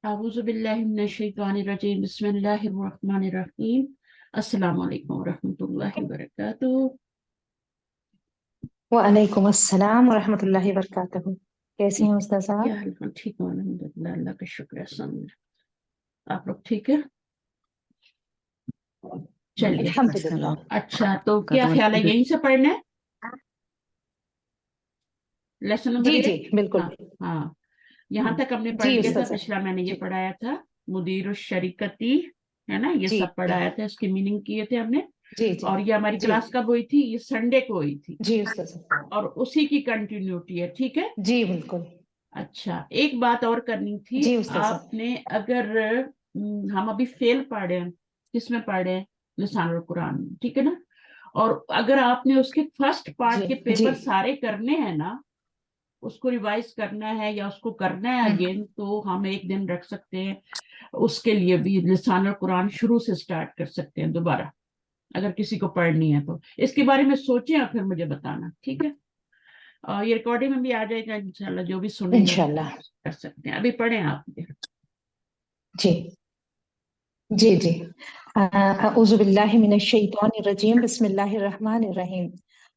अऊज़ु बिल्लाहि मिनश शैतानिर रजीम बिस्मिल्लाहिर रहमानिर रहीम अस्सलामु अलैकुम रहमतुल्लाहि व बरकातुहू। वालेकुम अस्सलाम वरहमतुल्लाहि वबरकातुहू। कैसी हैं उस्ताद साहब? क्या हाल है? ठीक हूँ अल्हम्दुलिल्लाह, अल्लाह का शुक्र है। सब आप लोग ठीक है? चलिए अल्हम्दुलिल्लाह। अच्छा, तो क्या ख्याल है यहीं से पढ़ना है लेसन नंबर जी 1? जी बिल्कुल। हाँ हाँ, यहाँ तक हमने पढ़ जी लिया उस्ताद था। साहब। पिछला मैंने ये जी पढ़ाया था, मुदीर शरीकती, है ना, ये जी सब पढ़ाया था, इसकी मीनिंग किए थे हमने। जी जी और ये हमारी जी क्लास कब हुई थी? ये संडे को हुई थी, जी उस्ताद साहब। और उसी की कंटिन्यूटी है। ठीक है। जी बिल्कुल। अच्छा, एक बात और करनी थी जी उस्ताद साहब। आपने। अगर हम अभी फेल पढ़े हैं, किसमें पढ़े हैं? लिसानुल कुरान में, ठीक है ना। और अगर आपने उसके फर्स्ट पार्ट जी के जी पेपर सारे करने हैं ना, उसको रिवाइज करना है या उसको करना है अगेन, तो हम एक दिन रख सकते हैं उसके लिए भी। लिसानुल कुरान शुरू से स्टार्ट कर सकते हैं दोबारा, अगर किसी को पढ़नी है तो। इसके बारे में सोचें और फिर मुझे बताना, ठीक है। ये रिकॉर्डिंग में भी आ जाएगा इंशाल्लाह, जो भी सुनेगा इंशाल्लाह। कर सकते हैं। अभी पढ़ें आप। जी जी जी। अऊज़ु बिल्लाहि मिनश शैतानिर रजीम बिस्मिल्लाहिर रहमानिर रहीम।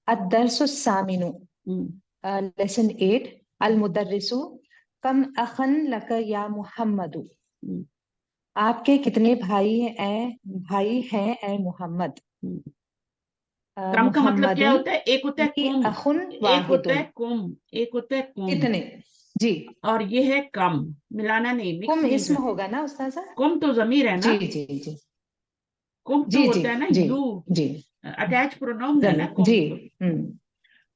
अद-दर्सुस सामिनु। लेसन 8। अल मुदर्रिसु कम अखन लक या मुहम्मदु। आपके कितने भाई हैं ए मोहम्मद। कम का मतलब क्या मुहम्मदुन होता है? एक होता है ली कुम, अखुन एक होता है वाहिदुन। कुम, एक होता है कुम, कितने? जी। और ये है कम। मिलाना नहीं, मिक्स कुम नहीं इस्म कर। होगा ना उस्ताद साहब? कुम तो जमीर है जी ना। जी जी कुम तो जी जी होता है ना जी यू, जी। अटैच प्रोनाउन है ना जमीन कुम जी। तो।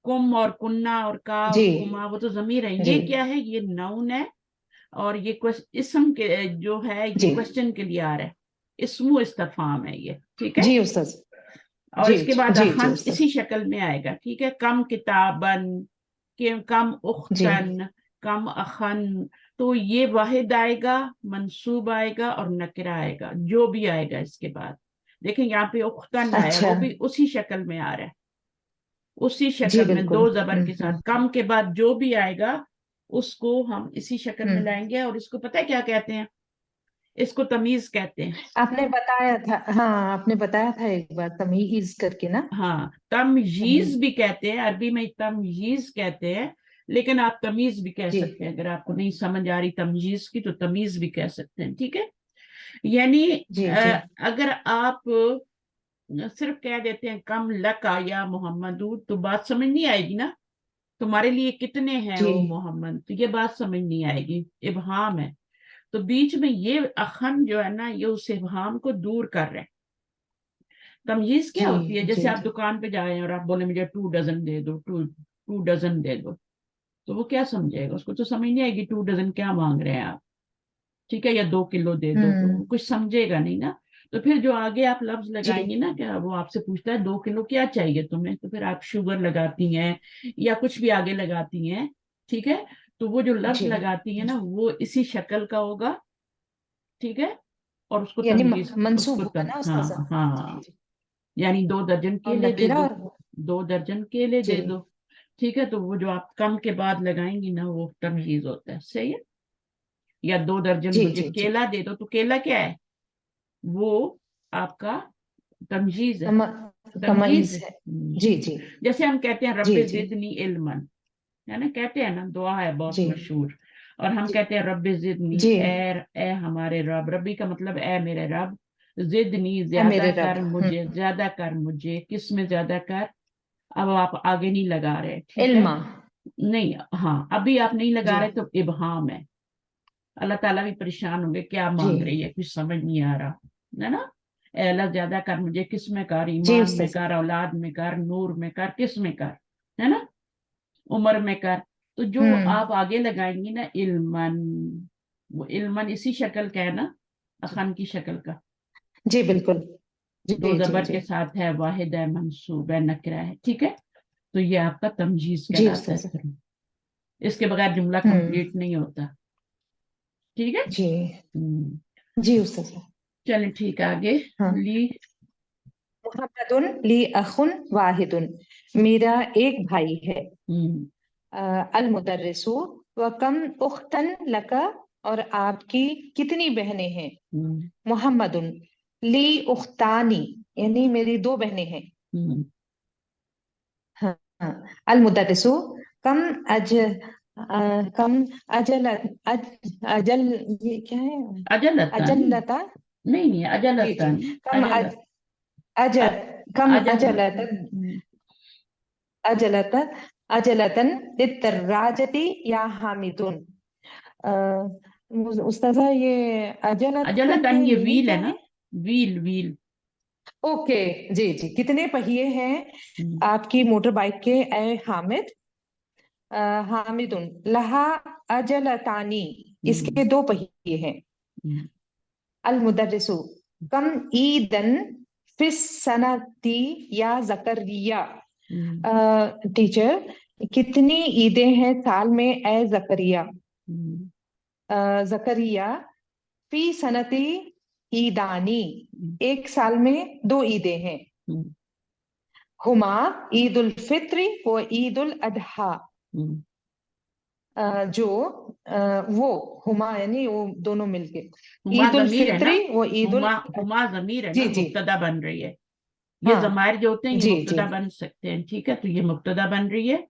कुम और कुन्ना और का जी और कुमा, वो तो जमीर है। जी ये क्या है? ये नाउन है। और ये इसम के जो है, ये जी क्वेश्चन के लिए आ रहा है। इस्मु इस्तफाम है ये, ठीक है। जी उस्ताद। और जी इसके बाद जी जी अखन उस्ताद। इसी शक्ल में आएगा, ठीक है। कम किताबन, कम जी उख्तन, कम अखन। तो ये वाहिद आएगा, मंसूब आएगा और नकरा आएगा, जो भी आएगा इसके बाद। देखें यहाँ पे उख्तन आया, अच्छा। वो भी उसी शक्ल में आ रहा है, उसी जी शक्ल में बिल्कुल। दो जबर के साथ। कम के बाद जो भी आएगा उसको हम इसी शक्ल में हम्म। लाएंगे। और इसको पता है क्या कहते हैं? इसको तमीज कहते हैं। आपने बताया था, हाँ आपने बताया था एक बार तमीज करके ना। हाँ, तमयीज तमीज। भी कहते हैं, अरबी में तमयीज कहते हैं। लेकिन आप तमीज भी कह जी सकते हैं, अगर आपको नहीं समझ आ रही तमयीज की तो तमीज भी कह सकते हैं, ठीक है। यानी जी जी अगर आप सिर्फ कह देते हैं कम लका या मोहम्मदू, तो बात समझ नहीं आएगी ना। तुम्हारे लिए कितने हैं जी ओ मोहम्मद, तो ये बात समझ नहीं आएगी, इबहाम है। तो बीच में ये अखन जो है ना, ये उस इबहाम को दूर कर रहे हैं। तमयीज क्या जी होती है? जैसे जी आप दुकान पे जाए और आप बोले मुझे 2 डजन दे दो, टू डजन दे दो, तो वो क्या समझेगा? उसको तो समझ नहीं आएगी 2 डजन क्या मांग रहे हैं आप, ठीक है। या 2 किलो दे दो, तो वो कुछ समझेगा नहीं ना। तो फिर जो आगे आप लफ्ज जी लगाएंगे ना, क्या वो आपसे पूछता है 2 किलो क्या चाहिए तुम्हें, तो फिर आप शुगर लगाती हैं या कुछ भी आगे लगाती हैं, ठीक है। तो वो जो लफ्ज जी। लगाती है ना, वो इसी शक्ल का होगा, ठीक है। और उसको यानी तमयीज, मंसूब होगा ना उस्ताद हाँ साहब? जी हाँ। जी। यानी 2 दर्जन और केले दे नकीरा दो, और 2 दर्जन केले जी दे दो, ठीक है। तो वो जो आप कम के बाद लगाएंगी ना, वो तमयीज होता है, सही है। या 2 दर्जन जी मुझे जी जी। केला दे दो, तो केला क्या है? वो आपका तमयीज है, तम तमयीज तमीज है। है। जी जी जैसे हम कहते हैं जी रब्बे जी जिदनी इल्मन, है ना, कहते हैं ना, दुआ है बहुत जी मशहूर। और हम जी कहते हैं रब्बे जिदनी, जी। ए हमारे रब। रब्बी का मतलब ए मेरे रब। जिदनी है ज्यादा मेरे रब। कर मुझे, ज्यादा कर मुझे, किस में ज्यादा कर? अब आप आगे नहीं लगा रहे, ठीक है। इल्मा। नहीं, हाँ, अभी आप नहीं लगा जी रहे तो इबहाम है। अल्लाह ताला भी परेशान होंगे, क्या जी मांग रही है, कुछ समझ नहीं आ रहा, है ना। ए अल्लाह ज्यादा कर मुझे, किस में कर? जी ईमान में उस्ताद। कर, औलाद में कर, नूर में कर, किस में कर, है ना, उम्र में कर। तो जो आप हम्म। आगे लगाएंगी ना इल्मन, वो इल्मन इसी शक्ल का है ना, जी अखन की शक्ल का। जी बिल्कुल। दो जी जी जबर जी के साथ है, वाहिद है, मंसूब है, नकरा है, ठीक है। तो ये आपका तमजीज जी कहलाता उस्ताद है साहब। फिर। इसके बगैर जुमला कंप्लीट नहीं होता, ठीक है। जी हम्म, जी उस्ताद साहब। चलें ठीक है, आगे। हाँ। ली। मुहम्मदुन ली अखुन वाहिदुन। मेरा एक भाई है। हम्म अल मुदर्रिसु व कम उख्तन लका اور آپ کی کتنی بہنیں ہیں؟ ہم، محمد لی اختانی، یعنی میری 2 بہنیں ہیں. ہم، ہاں ہاں. المدرس کم اج کم اجل اجل، یہ کیا ہے؟ اجل الثانی، اجلتا. نہیں نہیں اجل جی جی. الثانی، کم اجل اجل کم اجل اجلتا اجلتا اجلتن للدراجتی یا حامدون. استاذہ یہ اجلتن اجلتن کے یہ میننگ ویل ہے کیا نا، ہے؟ Well well. اوکے جی جی. کتنے پہیے ہیں ہم، آپ کی موٹر بائک کے اے حامد؟ حامد لہا اجلتانی، اس کے 2 پہیے ہیں. ہم، المدرس کم عیدن فی السنتی یا زکریا. ہم، ٹیچر کتنی عیدیں ہیں سال میں اے زکریا؟ ہم، زکریا فی سنتی عیدانی، ہم، ایک سال میں 2 عیدیں ہیں. ہم، ہما عید الفطر و عید الاضحیٰ. ہم. جو وہ ہما یعنی وہ دونوں مل کے ہما عید ضمیر ہے الفطر نا، و عید ہما ہما ضمیر ہے نا، جی جی. مبتدا بن رہی ہے. یہ ہاں ضمائر جو ہوتے ہیں یہ جی جی. مبتدا بن سکتے ہیں، ٹھیک ہے. تو یہ مبتدا بن رہی ہے،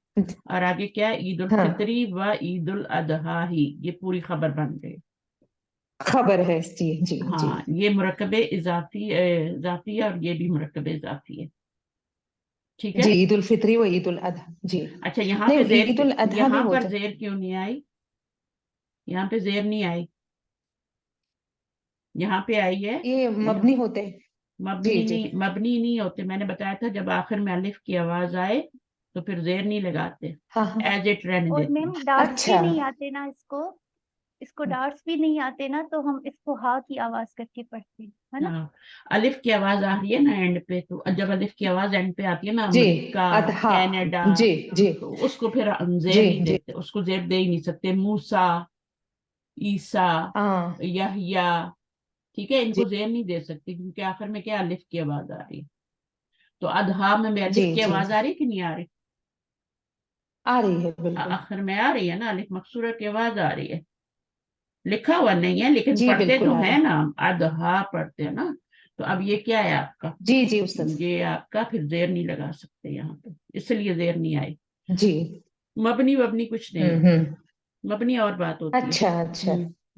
اور آگے کیا ہے؟ عید ہاں الفطری و عید الاضحیٰ ہی، یہ پوری خبر بن گئی. خبر ہے. جی جی جی. ہاں یہ مرکب اضافی ہے، اور یہ بھی مرکب اضافی ہے، ٹھیک ہے. جی عید الفطری و عید الاضحیٰ. جی اچھا یہاں پہ نہیں زیر، عید الاضحیٰ بھی یہاں پر ہوتا ہے. زیر کیوں نہیں آئی؟ یہاں پہ زیر نہیں آئی، یہاں پہ آئی ہے. یہ یہاں مبنی ہوتے ہیں. جی مبنی جی. نہیں، مبنی نہیں ہوتے. میں نے بتایا تھا جب آخر میں الف کی آواز آئے تو پھر زیر نہیں لگاتے، ہاں ہاں. ایز اٹ رہنے اور دیتے میم ہیں. ڈارٹس بھی اچھا. نہیں آتے نا اس کو ڈارٹس بھی نہیں آتے نا، تو ہم اس کو ہا کی آواز کر کے پڑھتے ہیں، ہے نا. ہاں الف کی آواز آ رہی ہے نا اینڈ پہ، تو جب الف کی آواز اینڈ پہ آتی ہے نا، جی امریکہ، اضحیٰ. کینیڈا، جی جی تو اس کو پھر زیر جی نہیں جی. دیتے، اس کو زیر دے ہی نہیں سکتے. موسیٰ، عیسیٰ، ہاں یحییٰ، ٹھیک ہے، ان جی کو زیر نہیں دے سکتی کیونکہ آخر میں کیا الف کی آواز آ رہی ہے. تو اضحیٰ میں بھی جی الف کی جی. آواز آ رہی کہ نہیں آ رہی؟ آ رہی ہے بالکل. آخر میں آ رہی ہے نا، الف مقصورہ کی آواز آ رہی ہے. لکھا ہوا نہیں ہے لیکن جی پڑھتے بالکل تو آ رہی ہیں ہے. نا، اضحیٰ پڑھتے ہیں نا. تو اب یہ کیا ہے آپ کا؟ جی جی استاذ. یہ آپ کا پھر زیر نہیں لگا سکتے یہاں پہ، اس لیے زیر نہیں آئی. جی. مبنی وبنی کچھ نہیں ہے، ہوں. مبنی اور بات ہوتی ہے. اچھا اچھا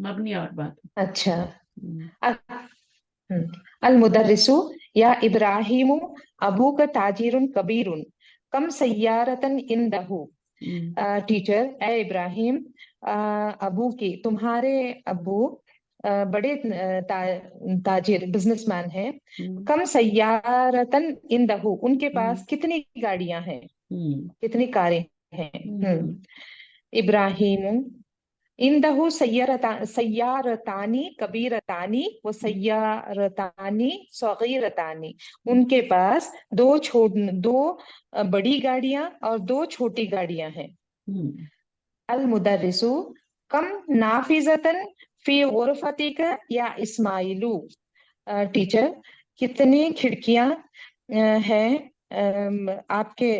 مبنی اور بات اچھا. ہوتی المدرس یا ابراہیم ابو کا تاجر کبیر کم سیارتن اندہو. ٹیچر اے ابراہیم، ابو کی تمہارے ابو بڑے تاجر بزنس مین ہیں. کم سیارتن اندہو، ان کے پاس کتنی گاڑیاں ہیں، کتنی کاریں ہیں؟ ابراہیم اندہو سیارتانی کبیرتانی و سیارتانی صغیرتانی. ان کے پاس دو بڑی گاڑیاں اور 2 چھوٹی گاڑیاں ہیں. المدرس کم نافذتن فی غرفتک یا اسماعیلو. ٹیچر کتنی کھڑکیاں ہیں آپ کے،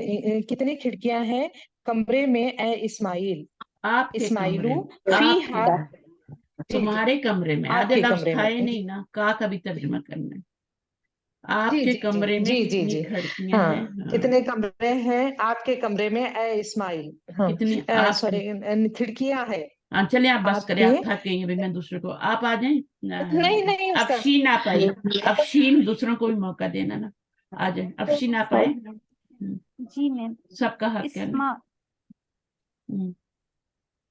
کتنی کھڑکیاں ہیں کمرے میں اے اسماعیل؟ آپ کے کمرے اسماعیلو میں، فی آپ کے جی جی. تمہارے کمرے میں، آپ آدھے کے لفظ کمرے میں. کھائے نہیں نا، کا بھی ترجمہ کرنا ہے. آپ جی کے جی جی کمرے میں جی جی کتنی جی. کھڑکیاں ہاں ہیں؟ ہاں کتنے کمرے ہیں آپ کے کمرے میں اے اسماعیل؟ کتنی ہاں آپ کی. سوری کھڑکیاں ہے ہاں چلیں آپ بس آپ کریں، کے. آپ تھک گئی ہیں. ابھی میں دوسرے کو، آپ آ جائیں. نہیں نہیں استاذ. افشین آپ آئی، افشین دوسروں کو بھی موقع دینا نا. آ جائیں افشین، آپ آئے. جی میم. سب کا حق ہے نا.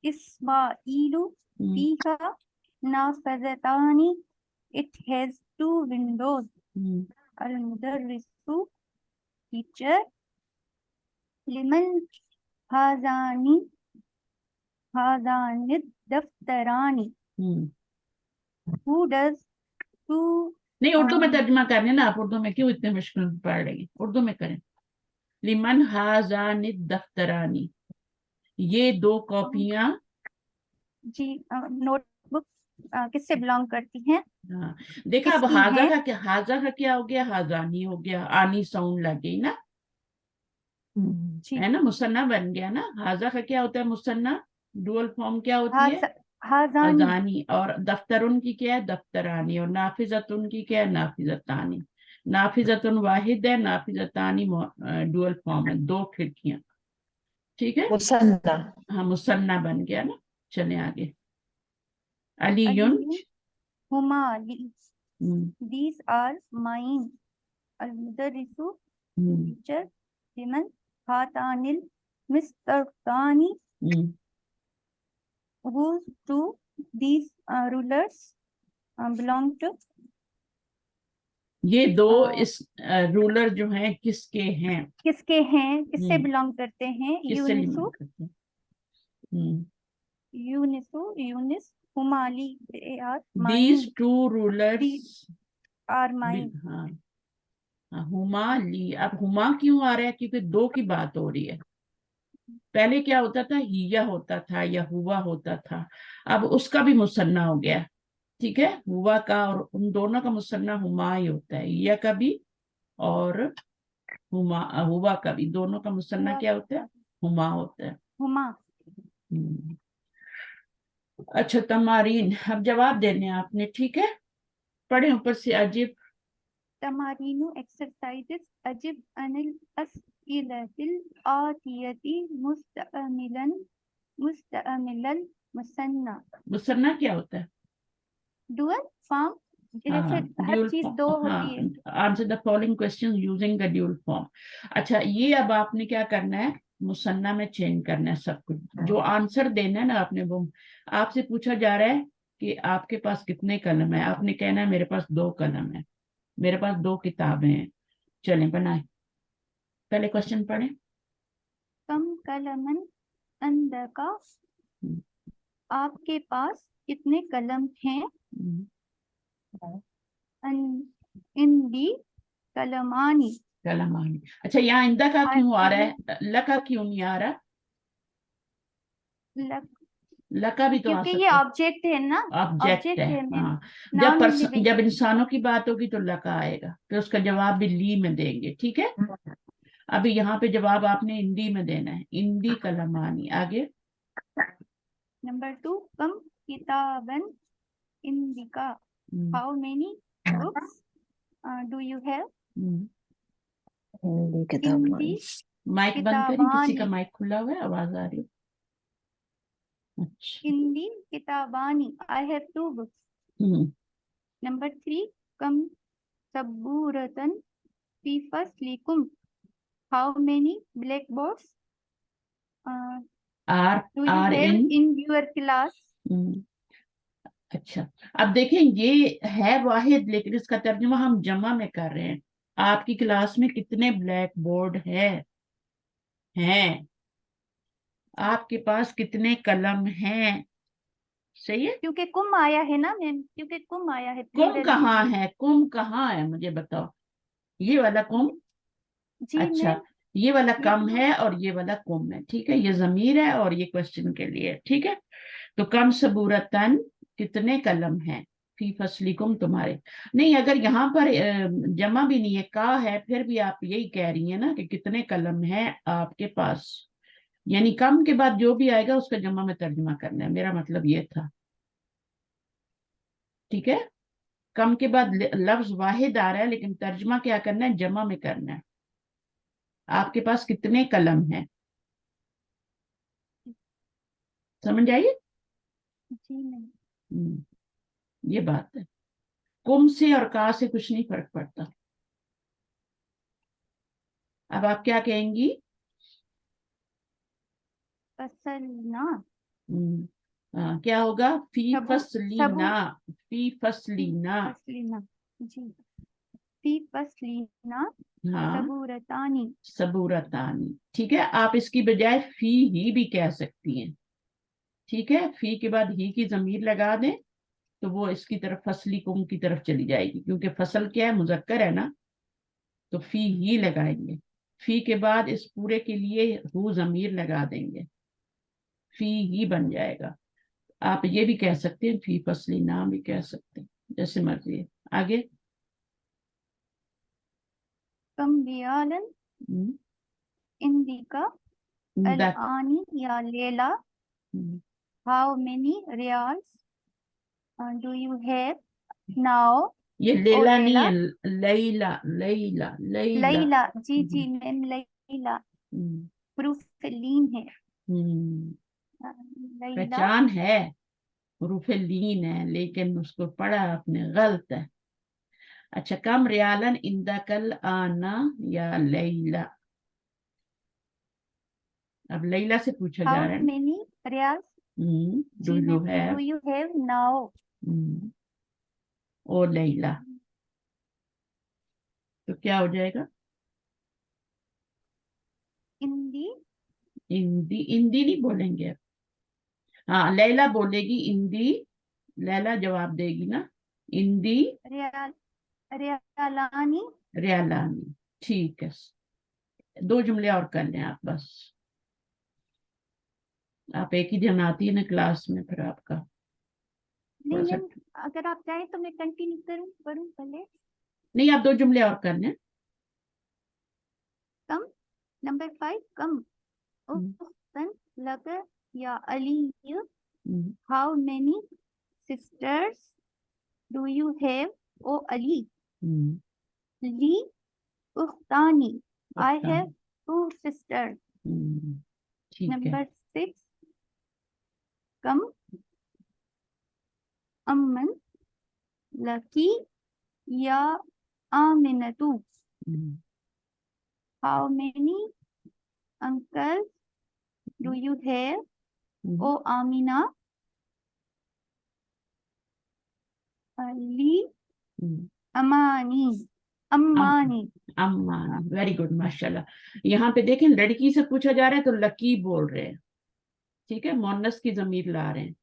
اسماعیل فیہا نافذتانی، it has 2 windows. المدرس teacher لمن هذان الدفتران. who does two نہیں اردو میں ترجمہ کرنے نا، آپ اردو میں کیوں اتنے مشکل پڑھ رہی ہیں؟ اردو میں کریں. لمن ہاذان الدفترانی، یہ 2 کاپیاں. جی نوٹ بک کس سے بلانگ کرتی ہیں؟ دیکھا کس اب کی ہاضا ہیں؟ کا کیا، ہاضا کا کیا ہو گیا؟ ہاضانی ہو گیا، آنی ساؤنڈ لگ گئی نا، جی ہے نا، مثنیٰ بن گیا نا. ہاضا کا کیا ہوتا ہے؟ مثنیٰ. ڈوئل فارم کیا ہوتی ہے؟ हाजानी, अजानी, और दफ्तरुन की क्या है, दफ्तरानी, और नाफिजतुन की क्या है, नाफिजतानी। नाफिजतुन वाहिद है, नाफिजतानी डुअल फॉर्म है, दो खिड़कियां। ठीक है, मुसन्ना, हाँ मुसन्ना बन गया ना। चले आगे। अलीयुन। अलीयुन हुमा, हम्म, these are mine. Al-mudarrisu, hmm, teacher, liman, hatanil mistartani, hmm. whose to these rulers belong to. ये दो uh, इस रूलर जो हैं किसके हैं? किसके हैं, किससे हम्म, बिलोंग करते हैं? किससे यूनिसु, लिंक करते हैं? हम्म। Younis, हुमाली, they are These mine, two rulers these are mine. हाँ, हाँ, हुमा ली। अब हुमा क्यों आ रहा है? क्योंकि दो की बात हो रही है। पहले क्या होता था, हिया होता था या हुआ होता था, अब उसका भी मुसन्ना हो गया। ठीक है, हुआ का और उन दोनों का मुसन्ना हुमा ही होता है, हिया का भी और हुमा हुआ का भी, दोनों का मुसन्ना हुआ क्या होता है, हुमा होता है। हुमा। हम्म। अच्छा, तमारीन, अब जवाब देने हैं आपने। ठीक है, पढ़े ऊपर से। अजीब। तमारीनु exercises, अजिब अनिल अस्इलतिल आतियति मुस्तअमिलन मुसन्ना। मुसन्ना क्या होता है? डुअल फॉर्म, जैसे हाँ, हर ड्यूल चीज दो फॉर्म। होती है। हाँ, answer the following question using the dual form. अच्छा, ये अब आपने क्या करना है, मुसन्ना में चेंज करना है सब कुछ। जो आंसर देना है ना आपने, वो आपसे पूछा जा रहा है कि आपके पास कितने कलम है, आपने कहना है मेरे पास दो कलम है, मेरे पास दो किताबें हैं। चलें बनाए, पहले क्वेश्चन पढ़े। कम कलमन अंदका, हम्म, आपके पास कितने कलम हैं? हम्म, इंदी कलमानी, कलमानी। अच्छा, यहाँ इंदा का I क्यों आ रहा have है, लका क्यों नहीं आ रहा? लक, लका भी तो आ क्योंकि ये सकता है, ऑब्जेक्ट है ना, ऑब्जेक्ट है। ऑब्जेक्ट है मैम, हाँ, नाउन लिविंग। जब इंसानों की बात होगी तो लका आएगा, तो उसका जवाब भी ली में देंगे। ठीक है, अभी यहाँ पे जवाब आपने हिंदी में देना है, इंदी कलमानी। आगे। नंबर 2, कम किताबन इंदिका, hmm, how many books do you have? हिंदी इंदी किताब, माइक बंद करें, किसी का किताबानी, माइक खुला हुआ है, आवाज आ रही है। अच्छा। इंदी किताबानी, I have 2 books. Hmm, number 3, कम सबूरतन फी फस्लिकुम, how many black boards are do you are have in. In your class? अच्छा, अब देखें, ये है वाहिद लेकिन इसका तर्जुमा हम जमा में कर रहे हैं। आपकी क्लास में कितने ब्लैक बोर्ड हैं? आपके पास कितने कलम हैं? सही है। क्योंकि कुम आया है ना मैम, क्योंकि कुम आया है कुम प्लूरल के कहाँ लिए। है, कुम कहाँ है, मुझे बताओ। ये वाला कुम। जी अच्छा, मैम, ये वाला ये कम प्लू है और ये वाला कुम है। ठीक है, ये जमीर है और ये क्वेश्चन के लिए। ठीक है, तो कम सबूरतन, कितने कलम हैं, फी फसलिकुम, तुम्हारे। नहीं, अगर यहाँ पर जमा भी नहीं है, का है, फिर भी आप यही कह रही है ना कि कितने कलम हैं आपके पास, यानी कम के बाद जो भी आएगा उसका जमा में तर्जुमा करना है, मेरा मतलब ये था। ठीक है, कम के बाद लफ्ज वाहिद आ रहा है लेकिन तर्जुमा क्या करना है, जमा में करना है। आपके पास कितने कलम हैं, समझ आइए। जी मैम। ये बात है, कुम से और का से कुछ नहीं फर्क पड़ता। अब आप क्या कहेंगी? फसलना, क्या होगा, फी सबू सबू फसलीना, फी फी फसलीना। फसलीना, जी, फी फसलीना हाँ, सबूरतानी। सबूरतानी। ठीक है, आप इसकी बजाय फी ही भी कह सकती हैं। ठीक है, फी के बाद ही की जमीर लगा दें तो वो इसकी तरफ, फसली कुम की तरफ चली जाएगी, क्योंकि फसल क्या है, मुजक्कर है ना, तो फी ही लगाएंगे। फी के बाद इस पूरे के लिए हु जमीर लगा देंगे, फी ही बन जाएगा। आप ये भी कह सकते हैं, फी फसली ना भी कह सकते हैं, जैसे मर्जी है। आगे। कम रियालन हम्म, इंदिका अल दक। आनी या लेला, how many riyals do you have now? یہ ओ لیلا نہیں लेला, ہے, لیلا لیلا لیلا. लैला, जी मैम, लैला ہم، حروف لین ہے. ہم، लैला پہچان ہے, حروف لین ہے, لیکن اس کو پڑھا آپ نے غلط ہے. اچھا, کم ریالن اندکل آنا یا لیلا. اب لیلا سے پوچھا how جا رہا ہے. many riyals ڈو जी you ma'am have, do you have now? او لیلا, تو کیا ہو جائے گا؟ اندی ہندی, ہندی نہیں بولیں گے. ہاں, لیلا بولے گی ہندی, لیلا جواب دے گی نا, ہندی ریال ریالانی ریالانی. ٹھیک ہے, 2 جملے اور کر لیں آپ بس. آپ ایک ہی دن آتی ہے نا کلاس میں, پھر آپ کا نہیں تھوڑا سا. میم اگر آپ چاہیں تو میں کنٹینیو کروں پڑھوں پہلے. نہیں, آپ 2 جملے اور کر لیں. کم نمبر 5 کم اختن لک یا علی how many sisters do you have او علی لی اختانی I have 2 sisters. ٹھیک ہے. نمبر 6 کم امن لکی یا آمنتو how many uncles do you have او آمینہ لی امانی امانی. امان, ویری گڈ, ماشاء اللہ. یہاں پہ دیکھیں لڑکی سے پوچھا جا رہا ہے تو لکی بول رہے ہیں, ٹھیک ہے, مونس کی ضمیر لا رہے ہیں.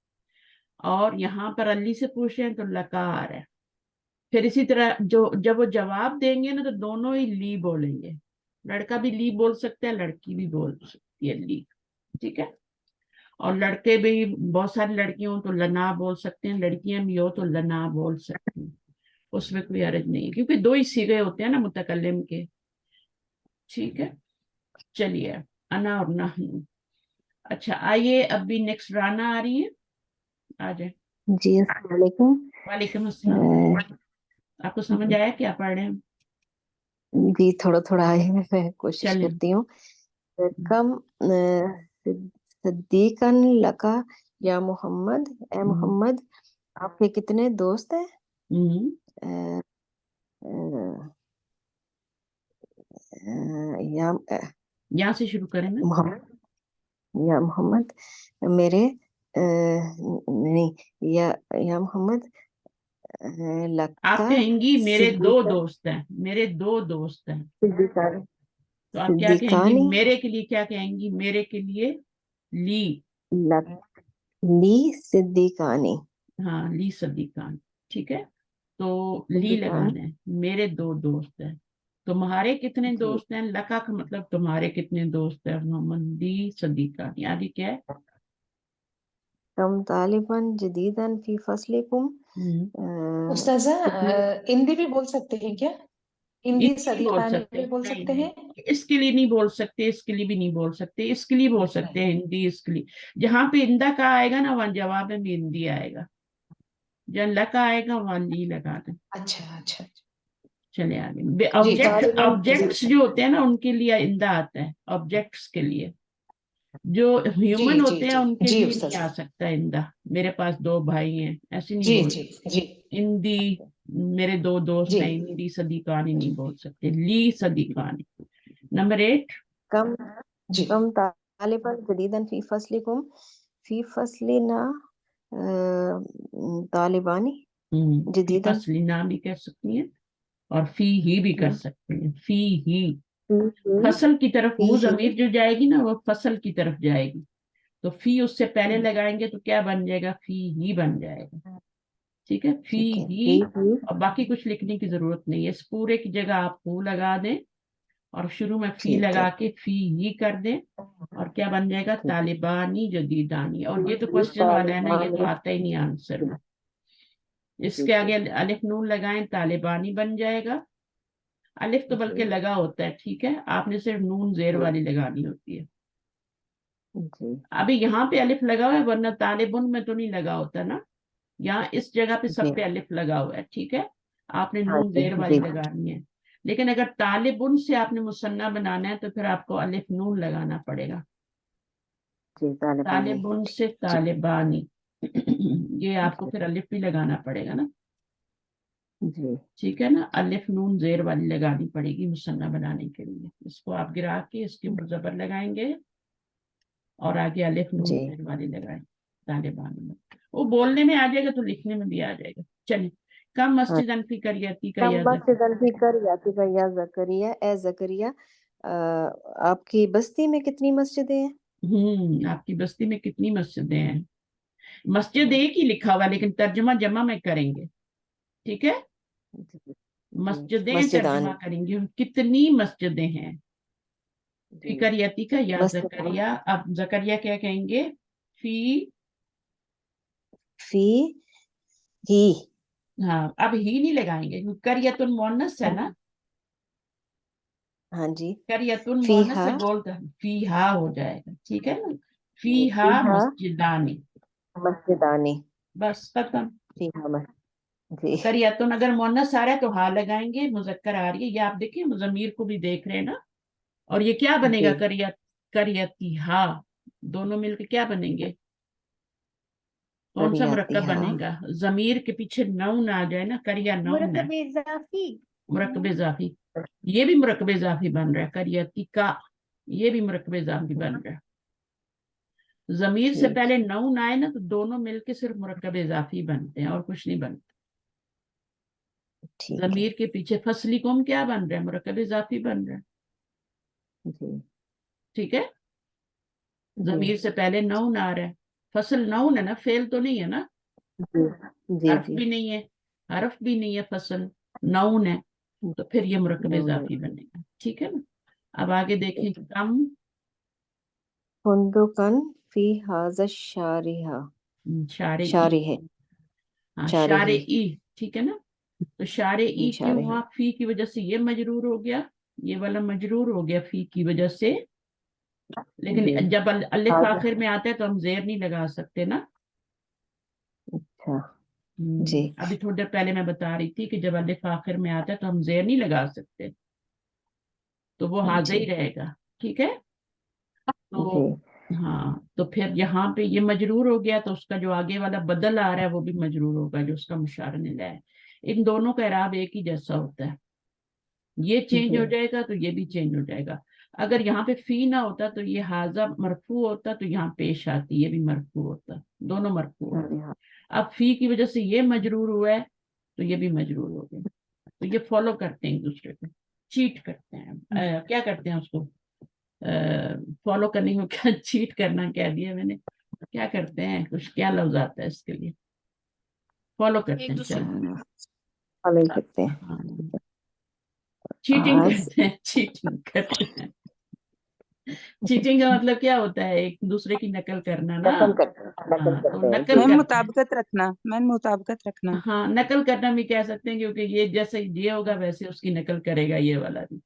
اور یہاں پر علی سے پوچھ رہے ہیں تو لکا آ رہا ہے. پھر اسی طرح جب وہ جواب دیں گے نا تو دونوں ہی لی بولیں گے. لڑکا بھی لی بول سکتا ہے, لڑکی بھی بول سکتی ہے لی, ٹھیک ہے. اور لڑکے بھی, بہت ساری لڑکیاں ہوں تو لنا بول سکتے ہیں, لڑکیاں بھی ہو تو لنا بول سکتی ہیں, اس میں کوئی حرج نہیں ہے, کیونکہ 2 ہی صیغے ہوتے ہیں نا متکلم کے. ٹھیک ہے, چلیے, انا اور نحن. اچھا, آئیے اب بھی نیکسٹ رانا آ رہی ہے, آ جائیں. جی السلام علیکم. وعلیکم السلام. آپ کو سمجھ آیا کیا پڑھ رہے ہیں؟ جی تھوڑا تھوڑا آئے ہیں, میں کوشش چلیں. کرتی ہوں. کم صدیقن لکا یا محمد, اے محمد آپ کے کتنے دوست ہیں؟ یہاں سے شروع کریں نا. محمد یا محمد میرے نہیں یا محمد آپ لکا کہیں گی میرے 2 دوست ہیں, میرے 2 دوست ہیں. تو آپ کیا کہیں گی؟ صدیقانی میرے کے لیے کیا کہیں گی؟ میرے کے لیے لی. لی صدیقانی. ہاں, لی صدیقان, ٹھیک ہے. تو لی لگانا ہے, میرے 2 دوست ہیں. تمہارے کتنے دوست ہیں؟ لکا کا مطلب تمہارے کتنے دوست ہیں. محمد لی صدیقان, یعنی کیا ہے؟ کم طالباً جدیداً فی فصلکم. استاذہ ہندی بھی بول سکتے ہیں کیا؟ ہندی نہیں بول صدیقانی سکتے, بھی بول سکتے ہیں؟ اس کے لیے نہیں بول سکتے, اس کے لیے بھی نہیں بول سکتے, اس کے لیے بول سکتے ہیں ہندی. اس کے لیے جہاں پہ اندہ کا آئے گا نا وہاں جواب میں بھی ہندی آئے گا, جہاں لکا آئے گا وہاں لی لگا دیں. اچھا اچھا چلے آگے. آبجیکٹس جو ہوتے ہیں نا ان کے لیے اندہ آتا ہے, آبجیکٹس کے لیے. جو ہیومن ہوتے ہیں ان کے لیے نہیں آ سکتا اندہ. میرے پاس 2 بھائی ہیں, ایسے نہیں جی بول جی سکتے. جی ہندی میرے 2 دوست جی ہیں, ہندی صدیقانی نہیں بول سکتے, لی صدیقانی. نمبر 8 کم جی طالباً جدیداً فی فصلکم, فی فصلنا طالبانی فی جدیداً فصل نام بھی کہہ سکتی ہیں اور فی ہی بھی کر سکتے ہیں. فی ہی, فصل کی طرف وہ ضمیر جو جائے گی نا وہ فصل کی طرف جائے گی, تو فی اس سے پہلے لگائیں گے تو کیا بن جائے گا؟ فی ہی بن جائے گا. ٹھیک ہے, فی ہی. اور باقی کچھ لکھنے کی ضرورت نہیں ہے, اس پورے کی جگہ آپ ہو لگا دیں اور شروع میں فی لگا کے فی ہی کر دیں, اور کیا بن جائے گا؟ طالبانی جدیدانی. اور یہ تو کوشچن والا ہے نا, یہ تو آتا ہی نہیں آنسر میں. اس کے آگے الف نون لگائیں, طالبانی بن جائے گا. الف تو بلکہ لگا ہوتا ہے, ٹھیک ہے, آپ نے صرف نون زیر والی لگانی ہوتی ہے. जी अभी यहाँ पे अलिफ लगा हुआ है, वरना तालिबुन में तो नहीं लगा होता ना, यहाँ इस जगह पे सब जी। पे अलिफ लगा हुआ है, ठीक है। आपने हाँ नून जी जेर वाली जी लगानी है। लेकिन अगर तालिबुन से आपने मुसन्ना बनाना है तो फिर आपको अलिफ नून लगाना पड़ेगा। जी। तालिबानी। तालिबुन से जी तालिबानी ये आपको जी फिर अलिफ भी लगाना पड़ेगा ना, जी ठीक है ना। अलिफ नून जेर वाली लगानी पड़ेगी मुसन्ना बनाने के लिए। इसको आप गिरा के इसके ऊपर जबर लगाएंगे और आगे अलिफ नून जी। जेर वाली लगाएंगे तालिबानी में। वो बोलने में आ जाएगा तो लिखने में भी आ जाएगा। चलिए, कम हाँ। मस्जिद अनफी करियती का कम या मस्जिदन फी करियती का या जकरिया, ए जकरिया, आपकी बस्ती में कितनी मस्जिदें हैं? आपकी बस्ती में कितनी मस्जिदें हैं। मस्जिद एक ही लिखा हुआ है, लेकिन तर्जुमा जमा में करेंगे, ठीक है। जी जी। मस्जिदें मस्जिदान। तर्जुमा करेंगे, कितनी मस्जिदें हैं। जी। फी करियती का या मस्जिदान। जकरिया। अब जकरिया क्या कहेंगे, फी, फी ही। हाँ अब ही नहीं लगाएंगे क्योंकि करियतुन मुअन्नस है ना। हाँ जी। करियतुन मुअन्नस फीहा। से बोलते हैं, फीहा हो जाएगा, ठीक है ना। फीहा फीहा मस्जिदानी, मस्जिदानी। बस खत्म। फीहा जी करियतुन अगर मुअन्नस आ रहा है तो हा लगाएंगे, मुजक्कर आ रही है, ये आप देखिए ज़मीर को भी देख रहे हैं ना। और ये क्या बनेगा, जी करियती हा, दोनों मिलकर क्या बनेंगे, कौन सा करियती मुरक्कब हा। बनेगा। जमीर के पीछे नौन आ जाए ना, करिया नौन है, मुरकब इजाफी। मुरक्कब इजाफी। ये भी मुरक्कब इजाफी बन रहा है, करियती का, ये भी मुरक्कब इजाफी बन रहा है। जमीर से जी पहले नौन आए ना तो दोनों मिलके सिर्फ मुरक्कब इजाफी बनते हैं और कुछ नहीं बनता। ठीक है। जमीर के पीछे फसली कौम क्या बन रहा है, मुरक्कब इजाफी बन रहा है, जी ठीक है। जी जमीर से पहले नौन आ रहा है, फसल नौन है ना, फेल तो नहीं है ना, जी जी हर्फ जी। भी नहीं है, हर्फ भी नहीं है, फसल नौन है, तो फिर ये मुरक्कब नून। इजाफी बनेगा, ठीक है ना। अब आगे देखें, कम फुंदुकन फी हाजा शारिहा। शारे ई, शारी है। हाँ शारी शारे ही। ई, ठीक है ना। तो शारे ई क्यों शारी हुआ, है। फी की वजह से ये मजरूर हो गया, ये वाला मजरूर हो गया फी की वजह से। जी। लेकिन जब अलिफ हाजा। आखिर में आता है तो हम जेर नहीं लगा सकते ना। अच्छा। जी अभी थोड़ी देर पहले मैं बता रही थी कि जब अलिफ आखिर में आता है तो हम जेर नहीं लगा सकते, तो वो हाजा जी ही रहेगा, ठीक है। जी तो हाँ, तो फिर यहाँ पे ये मजरूर हो गया तो उसका जो आगे वाला बदल आ रहा है वो भी मजरूर होगा, जो उसका मुशारनिल है। इन दोनों का इराब एक ही जैसा होता है, ये चेंज जी। हो जाएगा तो ये भी चेंज हो जाएगा। अगर यहाँ पे फी ना होता तो ये हाजा मरफू होता, तो यहाँ पेश आती, ये भी मरफू होता, दोनों मरफू होते। हाँ, अब फी की वजह से ये मजरूर हुआ है तो ये भी मजरूर हो गया। तो ये फॉलो करते हैं एक दूसरे को, चीट करते हैं, क्या करते हैं उसको, फॉलो करने को क्या चीट करना कह दिया मैंने, क्या करते हैं, कुछ क्या लफ्ज आता है इसके लिए, फॉलो करते हैं, चलो। फॉलो करते हैं। हाँ, चीटिंग आज। करते हैं, चीटिंग करते हैं। चीटिंग का मतलब क्या होता है, एक दूसरे की नकल करना ना। नकल करते हैं। नकल हाँ, तो करते हैं नकल जी। मैम करते हैं। मुताबिकत रखना, मैम मुताबिकत रखना। हाँ, नकल करना भी कह सकते हैं, क्योंकि ये जैसे ये होगा वैसे उसकी नकल करेगा ये वाला भी।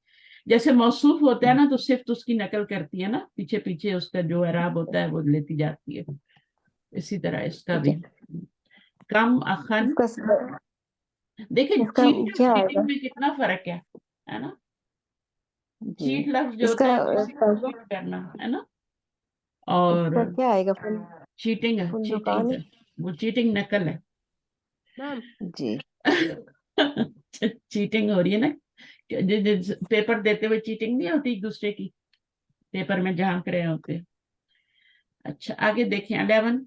जैसे मौसूफ होता है ना तो सिर्फ उसकी नकल करती है ना, पीछे पीछे उसका जो एराब होता है वो लेती जाती है, इसी तरह इसका ठीक भी। है। कम अखन, इसका देखिए इसका चीट और क्या चीटिंग आएगा? में कितना फर्क है ना। जी। चीट लफ्ज जो इसका होता है किसी को चीट करना है ना, और इसका क्या आएगा? चीटिंग है, चीटिंग फुंदुकानी। है, वो चीटिंग नकल है। मैम जी। चीटिंग हो रही है ना, पेपर देते हुए चीटिंग नहीं होती एक दूसरे की, पेपर में झांक रहे होते हैं। अच्छा आगे देखें 11।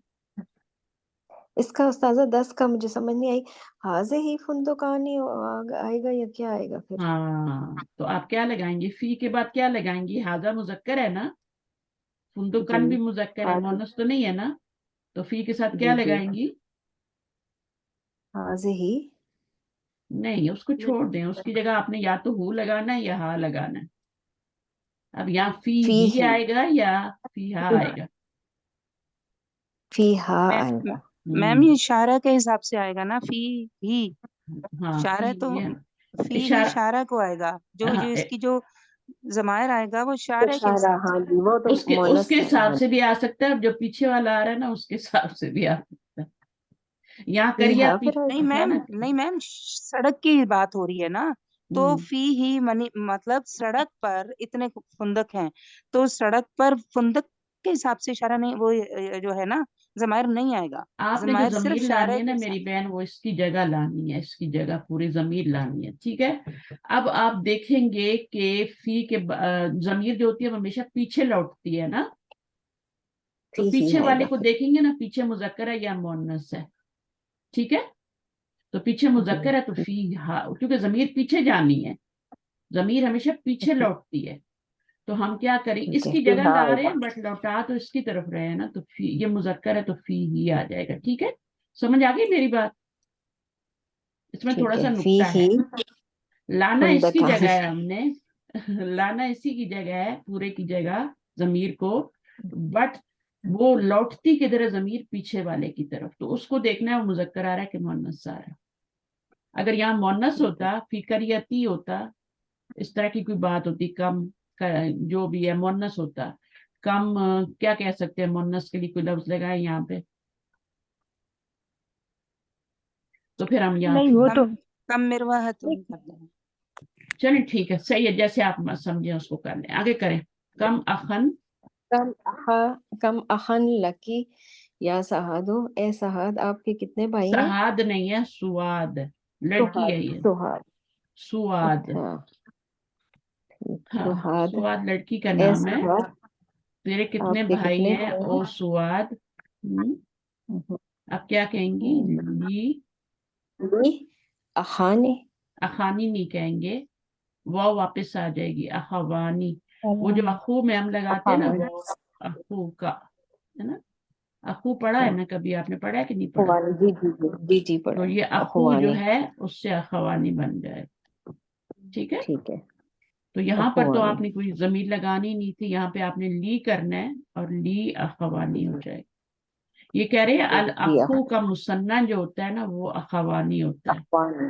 इसका उस्ताजा 10 का मुझे समझ नहीं आई। हाजे ही फुंदुकानी आएगा या क्या आएगा फिर? हाँ, तो आप क्या लगाएंगे, फी के बाद क्या लगाएंगी, हाजा मुजक्कर है ना, जी। फुंदुकन भी मुजक्कर है, हाजे। मोनस तो नहीं है ना, तो फी के साथ क्या जी जी। लगाएंगी। हाजे ही। नहीं, उसको छोड़ दें, उसकी जगह आपने या तो हु लगाना है या हा लगाना है। अब यहाँ फी फी ही ही। आएगा या फी हा आएगा। फी हा मैम आएगा। मैम ये हम्म, इशारा के हिसाब से आएगा ना, फी ही। हाँ फी इशारा तो ये फी ही इशारा, इशारा को आएगा, जो हाँ जो इसकी जो ضمائر آئے گا وہ اشارہ کے اشارہ، حساب سے. ہاں جی، وہ تو اس کے مونس ہے. حساب سے بھی آ سکتا ہے، جو پیچھے والا آ رہا ہے نا اس کے حساب سے بھی آ سکتا ہے. یہاں کریے فیہا آپ پھر آئے نہیں گا. ہے میم، نا. نہیں میم، سڑک کی بات ہو رہی ہے نا. تو فی ہی منی مطلب سڑک پر اتنے فندق ہیں، تو سڑک پر فندق کے حساب سے اشارہ نہیں، وہ جو ہے نا ضمائر نہیں آئے گا. آپ نے جو ضمائر ضمیر صرف لانی اشارہ ہے کے نا حساب میری بہن، وہ اس کی جگہ لانی ہے، اس کی جگہ پوری ضمیر لانی ہے. ٹھیک ہے. اب آپ دیکھیں گے کہ فی کے ضمیر جو ہوتی ہے وہ ہمیشہ پیچھے لوٹتی ہے نا. تو فی ہی پیچھے آئے والے گا کو پھر. دیکھیں گے نا، پیچھے مذکر ہے یا مؤنث ہے. ٹھیک ہے. تو پیچھے مذکر ہے تو فی ہا، کیونکہ ضمیر پیچھے جانی ہے، ضمیر ہمیشہ پیچھے لوٹتی ہے. تو ہم کیا کریں، ٹھیک اس ہے، کی فی جگہ ہا لا آئے رہے گا. ہیں بٹ لوٹا تو اس کی طرف رہے ہیں نا. تو فی یہ مذکر ہے تو فی ہی آ جائے گا. ٹھیک ہے. سمجھ آ گئی میری بات؟ اس میں تھوڑا ٹھیک سا ہے، فی نکتا ہے. ہی لانا اس کی فندقان. جگہ ہے ہم نے لانا اسی کی جگہ ہے، پورے کی جگہ ضمیر کو. بٹ وہ لوٹتی کدھر ہے ضمیر؟ پیچھے والے کی طرف. تو اس کو دیکھنا ہے وہ مذکر آ رہا ہے کہ مؤنث آ رہا ہے. اگر یہاں مؤنث ہوتا، فکریتی ہوتا، اس طرح کی کوئی بات ہوتی، کم جو بھی ہے مؤنث ہوتا، کم کیا کہہ سکتے ہیں مؤنث کے لیے؟ کوئی لفظ لگائے یہاں پہ تو پھر ہم یہاں نہیں وہ تو کم مروحتن کر دیں. چلیں ٹھیک ہے، صحیح ہے، جیسے آپ سمجھیں اس کو کر لیں. آگے کریں. کم اخن، کم اخن لکی یا سہادو، اے سہاد آپ کے کتنے بھائی ہیں؟ سہاد نہیں ہے، سواد، لڑکی ہے یہ. سہاد. سواد. اچھا، ہاں، سہاد. سواد لڑکی کا اے نام ہے. سہاد تیرے کتنے آپ کے بھائی کتنے ہیں او سواد؟ اب کیا کہیں گی؟ لی لی اخانی. اخانی نہیں کہیں گے، وہ واپس آ جائے گی اخوانی. وہ جو اخو میں ہم لگاتے ہیں نا، وہ اخو کا ہے نا. اخو پڑھا ہے نا کبھی؟ آپ نے پڑھا ہے کہ نہیں پڑھا؟ اخوانی، جی جی جی جی جی تو پڑھا یہ ہے، اخو جو اخوانی. ہے اس سے اخوانی بن جائے. ٹھیک ہے. ٹھیک ہے، تو یہاں پر تو اخوانی. آپ نے کوئی ضمیر لگانی نہیں تھی، یہاں پہ آپ نے لی کرنا ہے اور لی اخوانی ہو جائے. یہ کہہ رہے ہیں جی الاخو کا مثنیٰ جو ہوتا ہے نا وہ اخوانی ہوتا ہے. اخوانی.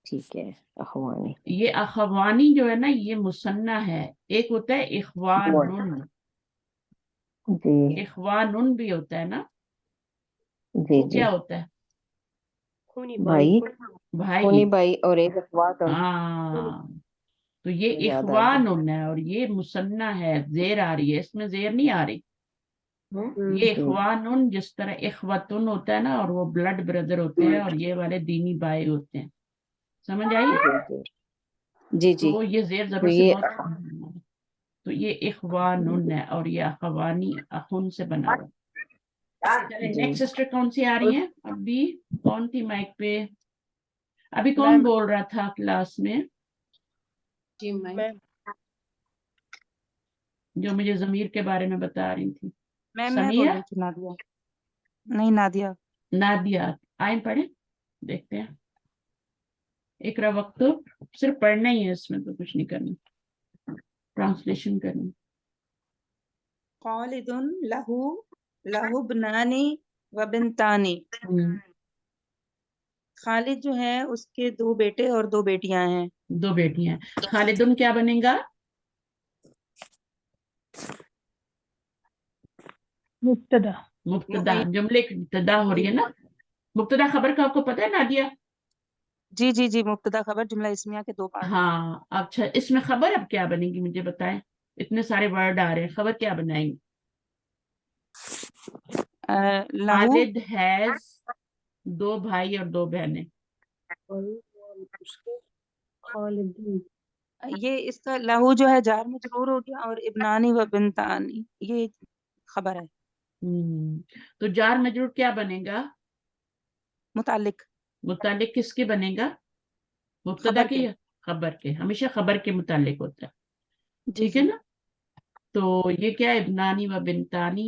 ٹھیک ہے، اخوانی. یہ اخوانی جو ہے نا یہ مثنیٰ ہے. ایک ہوتا ہے اخوانن، جی اخوانن بھی ہوتا ہے نا. جی وہ جی، کیا ہوتا ہے؟ بھائی، بھائی. خونی بھائی، اور ایک اخوات. ہاں، تو یہ زیادہ ہے. اخوانن ہے اور یہ مثنیٰ ہے، زیر آ رہی ہے، اس میں زیر نہیں آ رہی. یہ جی اخوانن جس طرح اخوتن ہوتا ہے نا، اور وہ بلڈ بردر ہوتے ہیں، اور یہ والے دینی بھائی ہوتے ہیں. سمجھ آئیے؟ جی جی. تو یہ زیر تو زبر سے یہ بہت. تو یہ اخوانن ہے اور یہ اخوانی اخن سے بنا ہوا. چلیں جی نیکسٹ سسٹر کون سی آ رہی ہیں؟ ابھی کون تھی مائک پہ؟ ابھی کون بول رہا تھا کلاس میں جو مجھے ضمیر کے بارے میں بتا رہی تھی؟ میم میں بول سمیہ؟ رہی تھی نادیہ. نہیں نادیہ. نادیہ. آئیں پڑھیں، دیکھتے ہیں. اقرا وقت صرف پڑھنا ہی ہے، اس میں تو کچھ نہیں کرنا، ٹرانسلیشن کرنی. خالد لہو بنانی و بنتانی. خالد جو ہے اس کے 2 بیٹے اور 2 بیٹیاں ہیں. 2 بیٹیاں ہیں. خالدن کیا بنے گا؟ مبتدا. مبتدا. جملے کی ابتدا ہو رہی ہے نا. مبتدا خبر کا آپ کو پتہ ہے نادیہ؟ جی جی جی، مبتدا خبر جملہ اسمیہ کے 2 پارٹ. ہاں. اچھا، اس میں خبر اب کیا بنے گی مجھے بتائیں؟ اتنے سارے ورڈ آ رہے ہیں، خبر کیا بنائیں گے؟ لہو خالد ہیز 2 بھائی اور 2 بہنیں. یہ اس کا لہو جو ہے جار مجرور ہو گیا، اور ابنانی و بنتانی یہ خبر ہے. تو جار مجرور کیا بنے گا؟ متعلق متعلق کس کے بنے گا؟ مبتدا خبر کے کے. یا خبر کے؟ ہمیشہ خبر کے متعلق ہوتا ہے. جی ٹھیک ہے جی نا. تو یہ کیا ہے؟ ابنانی و بنتانی،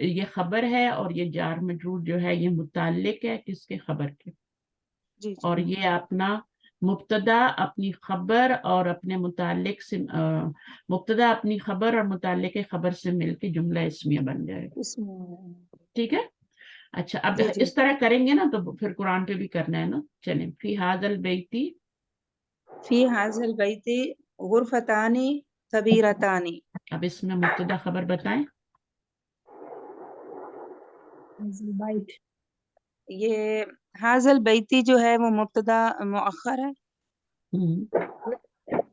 یہ خبر ہے، اور یہ جار مجرور جو ہے یہ متعلق ہے کس کے؟ خبر کے. جی جی. اور یہ اپنا مبتدا اپنی خبر اور اپنے متعلق سے مبتدا اپنی خبر اور متعلق خبر سے مل کے جملہ اسمیہ بن جائے گا. اس میں ٹھیک ہے. اچھا، اب جی جی. اس طرح کریں گے نا تو پھر قرآن پہ بھی کرنا ہے نا. چلیں. فی ھذا البیت، فی حاضر البیت गुरफतानी कबीरतानी। अब इसमें मुब्तदा खबर बताएं। ये हाजल बैती जो है वो मुब्तदा मुअख्खर है, और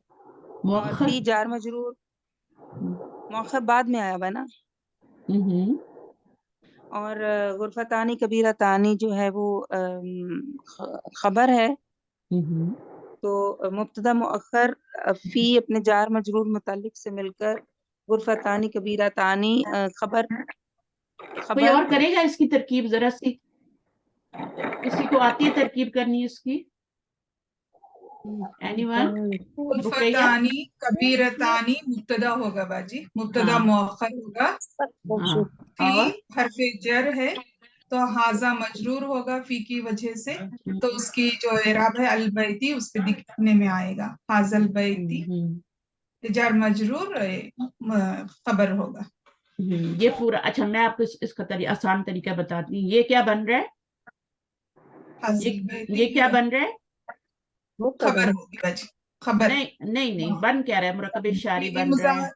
मुअख्खर। फी जार मजरूर, मुअख्खर बाद में आया हुआ है ना। और गुरफतानी कबीरतानी जो है वो खबर है, तो मुब्तदा मुअख्खर फी अपने जार मजरूर मुतल्लिक से मिलकर गुरफतानी कबीरतानी खबर कोई और करेगा इसकी तरकीब जरा सी? किसी को आती है तरकीब करनी इसकी? एनीवन? रुकैया? गुरफतानी कबीरतानी मुब्तदा होगा बाजी, मुब्तदा हाँ। मुअख्खर होगा। हाँ, फी और हरफे जर है तो हाजा मजरूर होगा फी की वजह से, तो उसकी जो एराब है अलबैती उस पे दिखने में आएगा। हाजल बैती जर मजरूर खबर होगा। ये पूरा। अच्छा, मैं आपको इसका आसान तरीका बताती हूँ। ये क्या बन रहा है? हाजल बैती ये क्या बन रहा है? खबर होगी बाजी, खबर। नहीं नहीं नहीं, बन क्या रहा है? मुरक्कब इशारी ये बन रहा है।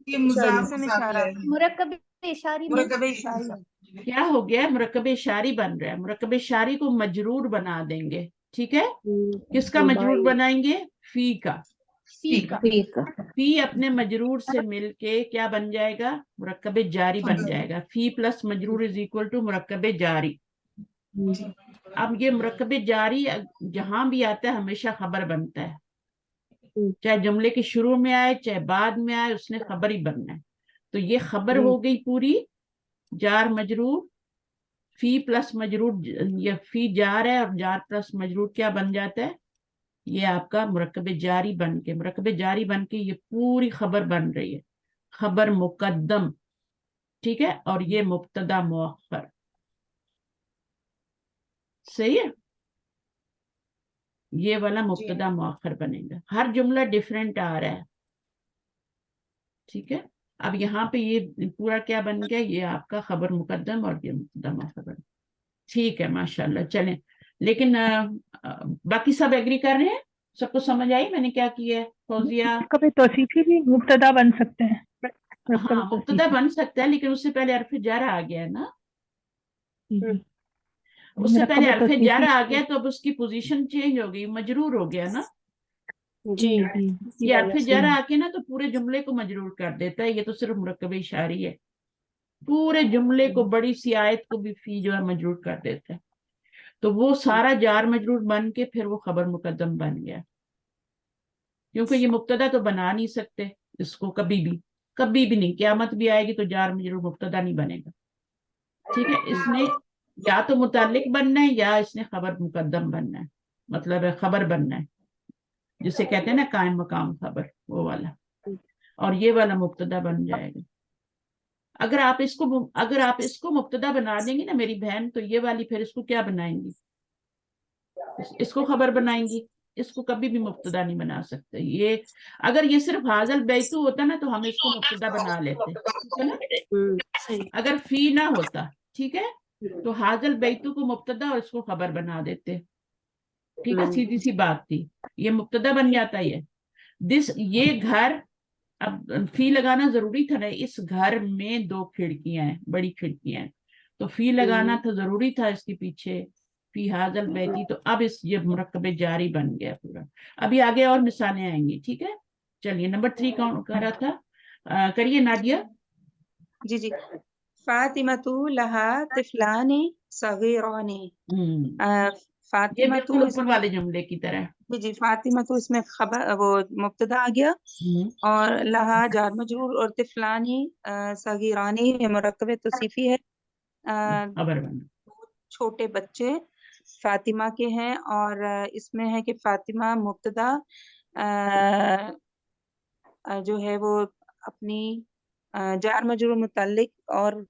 ये मुजाफ इसम मुजाफ इशारा, इलैहि। मुरक्कब इशारी में मुरक्कब इशारी। क्या हो गया? मुरक्कब इशारी बन रहा है। मुरक्कब इशारी को मजरूर बना देंगे, ठीक है? किसका मजरूर बनाएंगे? फी का। ठीक है। ठीक है। फी अपने मजरूर से मिलके क्या बन जाएगा? मुरक्कब जारी बन जाएगा। फी प्लस मजरूर इज इक्वल टू मुरक्कब जारी। अब ये मुरक्कब जारी जहां भी आता है हमेशा खबर बनता है, चाहे जुमले के शुरू में आए चाहे बाद में आए, उसने खबर ही बनना है। तो ये खबर हो गई पूरी, जार मजरूर, फी प्लस मजरूर, ये फी जार है और जार प्लस मजरूर क्या बन जाता है? ये आपका मुरक्कब जारी बन के ये पूरी खबर बन रही है, खबर मुकद्दम, ठीक है? और ये मुब्तदा मुअख्खर। सही है? ये वाला मुब्तदा मुअख्खर बनेगा। हर जुमला डिफरेंट आ रहा है, ठीक है? अब यहाँ पे ये पूरा क्या बन गया? ये आपका खबर मुकद्दम और ये मुब्तदा मुअख्खर बन। ठीक है, माशाल्लाह। चलें, लेकिन बाकी सब एग्री कर रहे हैं? सबको समझ आई मैंने क्या किया है? फौजिया? कभी तौसीफी भी मुब्तदा बन सकते हैं। हाँ, मुब्तदा बन सकता है, लेकिन उससे पहले हर्फ जार आ गया है ना। उससे पहले हर्फ जार आ गया तो अब उसकी पोजीशन चेंज हो गई, मजरूर हो गया ना। जी ये हर्फ जार आके ना तो पूरे जुमले को मजरूर कर देता है। ये तो सिर्फ मुरक्कब इशारी है, पूरे जुमले को, बड़ी सी आयत को भी फी जो है मजरूर कर देता है। तो वो सारा जार मजरूर बन के फिर वो खबर मुकद्दम बन गया, क्योंकि ये मुब्तदा तो बना नहीं सकते इसको कभी भी नहीं। क़यामत भी आएगी तो जार मजरूर मुब्तदा नहीं बनेगा, ठीक है? इसने या तो मुताल्लिक बनना है या इसने खबर मुकद्दम बनना है, मतलब है खबर बनना है, जिसे कहते हैं ना कायम मकाम खबर, वो वाला। और ये वाला मुब्तदा बन जाएगा। अगर आप इसको मुब्तदा बना देंगी ना मेरी बहन, तो ये वाली फिर इसको क्या बनाएंगी? इसको खबर बनाएंगी। इसको कभी भी मुब्तदा नहीं बना सकते। ये अगर ये सिर्फ हाजल बैतू होता ना तो हम इसको मुब्तदा बना लेते, ठीक है ना? अगर फी ना होता, ठीक है, तो हाजल बैतू को मुब्तदा और इसको खबर बना देते, ठीक है? सीधी सी बात थी। ये मुब्तदा बन जाता है। ये घर, अब फी लगाना जरूरी था ना। इस घर में 2 खिड़कियां हैं, बड़ी खिड़कियां हैं, तो फी लगाना तो जरूरी था इसके पीछे, फी हाजल बैती। तो अब ये मुरक्कब जारी बन गया पूरा। अभी आगे और मिसालें आएंगी, ठीक है? चलिए, नंबर 3 कौन कर रहा था? करिए नादिया। जी। फातिमतु लहा तिफलानी सगीरानी। ये फातिमतु बिल्कुल ऊपर वाले जुमले की तरह। जी, फातिमतु इसमें खबर वो मुब्तदा आ गया, और लहा जार मजरूर, और तिफलानी सगीरानी ये मुरक्कब तौसीफी है। खबर बन। छोटे बच्चे फातिमा के हैं, और इसमें है कि फातिमा मुब्तदा जो है वो अपनी जार मजरूर मुतल्लिक, और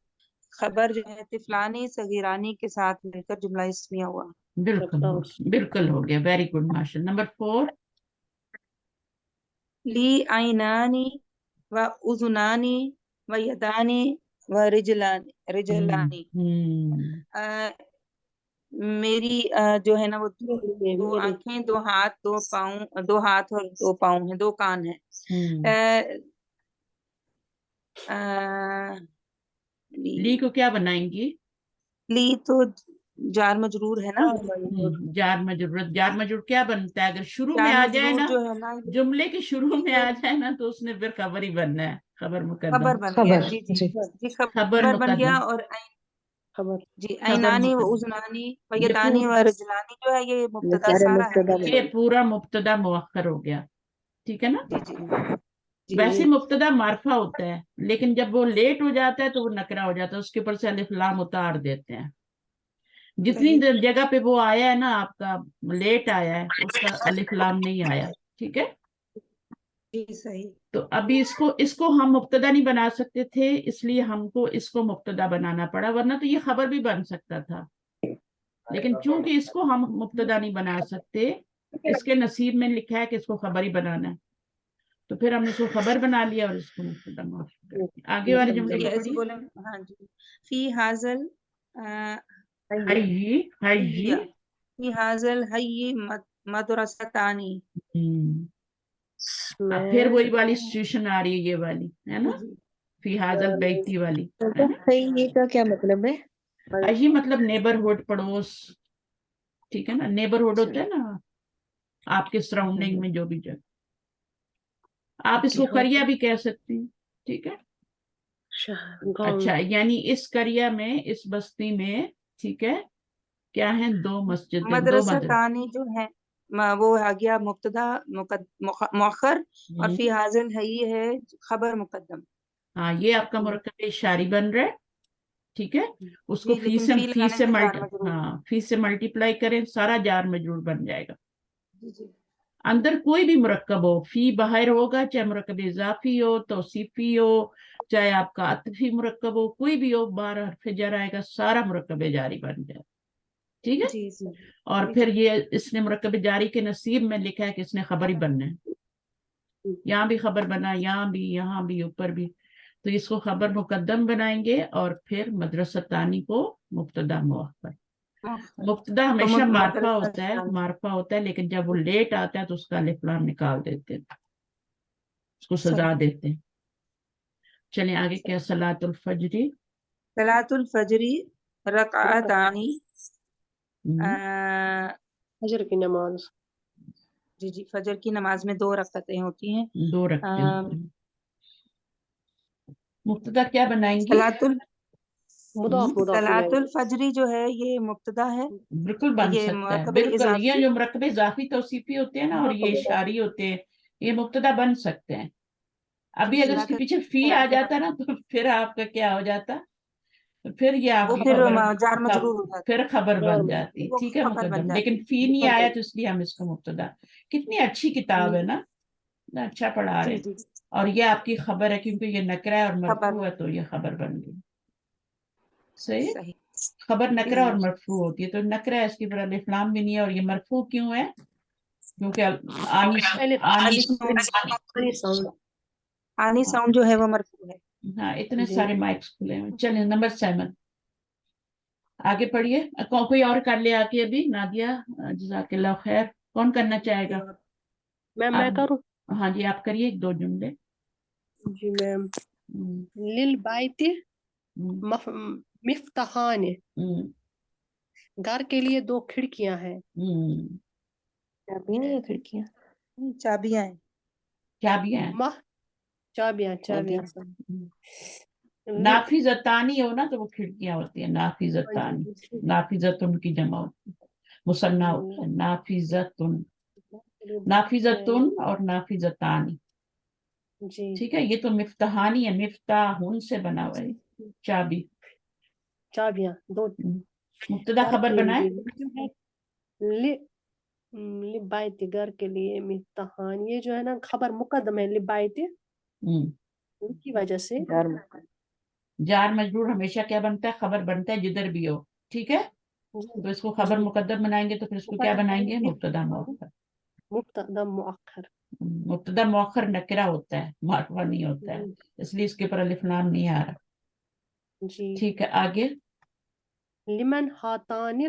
खबर जो है तिफलानी सगीरानी के साथ मिलकर जुमला इस्मिया हुआ। बिल्कुल हो गया। वेरी गुड, माशा। नंबर 4। ली आइनानी व उजुनानी व यदानी व रिजलानी। میری جو ہے نا وہ دو آنکھیں، دو ہاتھ، دو پاؤں، دو ہاتھ اور دو پاؤں ہیں، دو کان ہیں. لی کو کیا بنائیں گی؟ لی تو جار مجرور ہے نا. جار مجرور. جار مجرور کیا بنتا ہے؟ اگر شروع میں جار آ جائے مجرور نا، جو ہے نا جملے کے شروع میں آ جائے نا تو اس نے پھر خبر ہی بننا ہے، خبر مقدم. خبر بن گیا. خبر جی جی جی جی خبر خبر بن گیا. مقدم. اور جی خبر اینانی و مقدم. اذنانی و یہ یدانی و رجلانی جو ہے یہ مبتدا سارا ہے. یہ پورا مبتدا مؤخر ہو گیا، ٹھیک ہے نا. جی جی جی ویسے مبتدا معرفہ ہوتا ہے، لیکن جب وہ لیٹ ہو جاتا ہے تو وہ نکرہ ہو جاتا ہے، اس کے اوپر سے الف لام اتار دیتے ہیں. جتنی جگہ پہ وہ آیا ہے نا آپ کا لیٹ آیا ہے، اس کا الف لام نہیں آیا، ٹھیک ہے. جی صحیح. تو ابھی اس کو ہم مبتدا نہیں بنا سکتے تھے، اس لیے ہم کو اس کو مبتدا بنانا پڑا، ورنہ تو یہ خبر بھی بن سکتا تھا. لیکن چونکہ اس کو ہم مبتدا نہیں بنا سکتے، اس کے نصیب میں لکھا ہے کہ اس کو خبر ہی بنانا ہے، تو پھر ہم نے اس کو خبر بنا لیا اور اس کو مبتدا مؤخر کر دیا. آگے والے جملے کو ایسے پڑھیے. بولیں. ہاں جی. فی حاضل حی. فی حاضل حی مدرستانی. اب پھر وہی والی سچویشن آ رہی ہے، یہ والی ہے نا، فی حاضل بیتی والی ہے نا. یہ کا کیا مطلب ہے؟ حی مطلب نیبرہڈ، پڑوس، ٹھیک ہے نا. نیبرہڈ ہوتا ہے نا آپ کے سراؤنڈنگ میں جو بھی جگہ. آپ اس کو قریہ بھی کہہ سکتے ہیں، ٹھیک ہے. اچھا، یعنی اس قریہ میں، اس بستی میں، ٹھیک ہے، کیا ہیں؟ دو مسجدیں، دو مدرسے. مدرستانی جو ہے وہ آ گیا مبتدا مؤخر، اور فی حاضل حی ہے خبر مقدم. ہاں، یہ آپ کا مرکب اشاری بن رہا ہے، ٹھیک ہے. اس کو جی لیکن فی لگانے سے جار مجرور. فی سے ملٹیپلائی کریں، سارا جار مجرور بن جائے گا. جی جی اندر کوئی بھی مرکب ہو، فی باہر ہوگا، چاہے مرکب اضافی ہو، توصیفی ہو، چاہے آپ کا عطفی مرکب ہو، کوئی بھی ہو، 12 حرف جر آئے گا، سارا مرکب جاری بن جائے، ٹھیک ہے. جی جی اور جی پھر یہ اس نے مرکب جاری کے نصیب میں لکھا ہے کہ اس نے خبر ہی بننا ہے. یہاں بھی خبر بنا، یہاں بھی، یہاں بھی، اوپر بھی. تو اس کو خبر مقدم بنائیں گے، اور پھر مدرستانی کو مبتدا مؤخر. مبتدا تو ہمیشہ معرفہ مدرسہ ہوتا ہے، ثانی. معرفہ ہوتا ہے، لیکن جب وہ لیٹ آتا ہے تو اس کا الف لام نکال دیتے ہیں، اس کو سزا صحیح. دیتے ہیں. چلیں آگے. کیا صلاۃ الفجری؟ صلاۃ الفجری رکعتانی. فجر کی نماز. جی جی فجر کی نماز میں 2 رکعتیں ہوتی ہیں. 2 رکھتے ہیں. مبتدا کیا بنائیں گی؟ صلاۃ الفجری جو ہے یہ مبتدا ہے. بالکل بن یہ سکتا ہے، مرکب بالکل. یہ اضافی. جو مرکب اضافی توصیفی ہوتے ہیں نا، اور یہ اشاری ہوتے ہیں، یہ مبتدا بن سکتے ہیں. ابھی اگر اس کے پیچھے فی آ جاتا نا تو پھر آپ کا کیا ہو جاتا؟ پھر یہ آپ وہ کی پھر خبر، جار مجرور ہو جاتا پھر خبر بن جاتی، وہ ٹھیک ہے، خبر بن مقدم. جاتی. لیکن فی نہیں آیا تو اس لیے ہم اس کو مبتدا. کتنی اچھی کتاب ہے نا، اچھا پڑھا رہے جی ہیں. جی اور یہ آپ کی خبر ہے، کیونکہ یہ نکرہ ہے اور خبر. مرفوع ہے، تو یہ خبر بن گئی. صحیح. صحیح. خبر نکرہ اور مرفوع ہوتی ہے، تو نکرہ ہے، اس کی پر الف لام بھی نہیں ہے. اور یہ مرفوع کیوں ہے؟ کیونکہ آنی ساؤنڈ جو ہے وہ مرفوع ہے. ہاں، اتنے سارے مائکس کھلے ہیں. چلیں نمبر 7 آگے پڑھیے. کوئی اور کر لے آگے ابھی. نادیہ، جزاک اللہ خیر. کون کرنا چاہے گا؟ میں کروں؟ ہاں جی، آپ کریے 1-2 جملے. جی میم. للبیت مفتاحان. گھر کے لیے 2 کھڑکیاں ہیں. چابیاں یا کھڑکیاں؟ چابیاں ہیں. چابیاں ہیں. چابیاں. نافذتانی ہو نا تو وہ کھڑکیاں ہوتی ہیں. نافذتانی، نافذتن کی جمع ہوتی ہے، مثنیٰ ہوتا ہے. نافذتن، نافذتن اور نافذتانی، جی ٹھیک ہے. یہ تو مفتاحانی ہے، مفتاحن سے بنا ہوا ہے. چابی، چابیاں 2 مبتدا خبر بنائے. لبیت گھر کے لیے مفتاحان. یہ جو ہے نا خبر مقدم ہے لبیت، ان کی وجہ سے جار مجرور ہمیشہ کیا بنتا ہے؟ خبر بنتا ہے، جدھر بھی ہو، ٹھیک ہے. تو اس کو خبر مقدم بنائیں گے تو پھر اس کو کیا بنائیں گے؟ مبتدا مؤخر. مبتدا مؤخر. مبتدا مؤخر نکرہ ہوتا ہے، معرفہ نہیں ہوتا ہے، اس لیے اس کے اوپر الف لام نہیں آ رہا. جی. ٹھیک ہے آگے. لمن ہاتان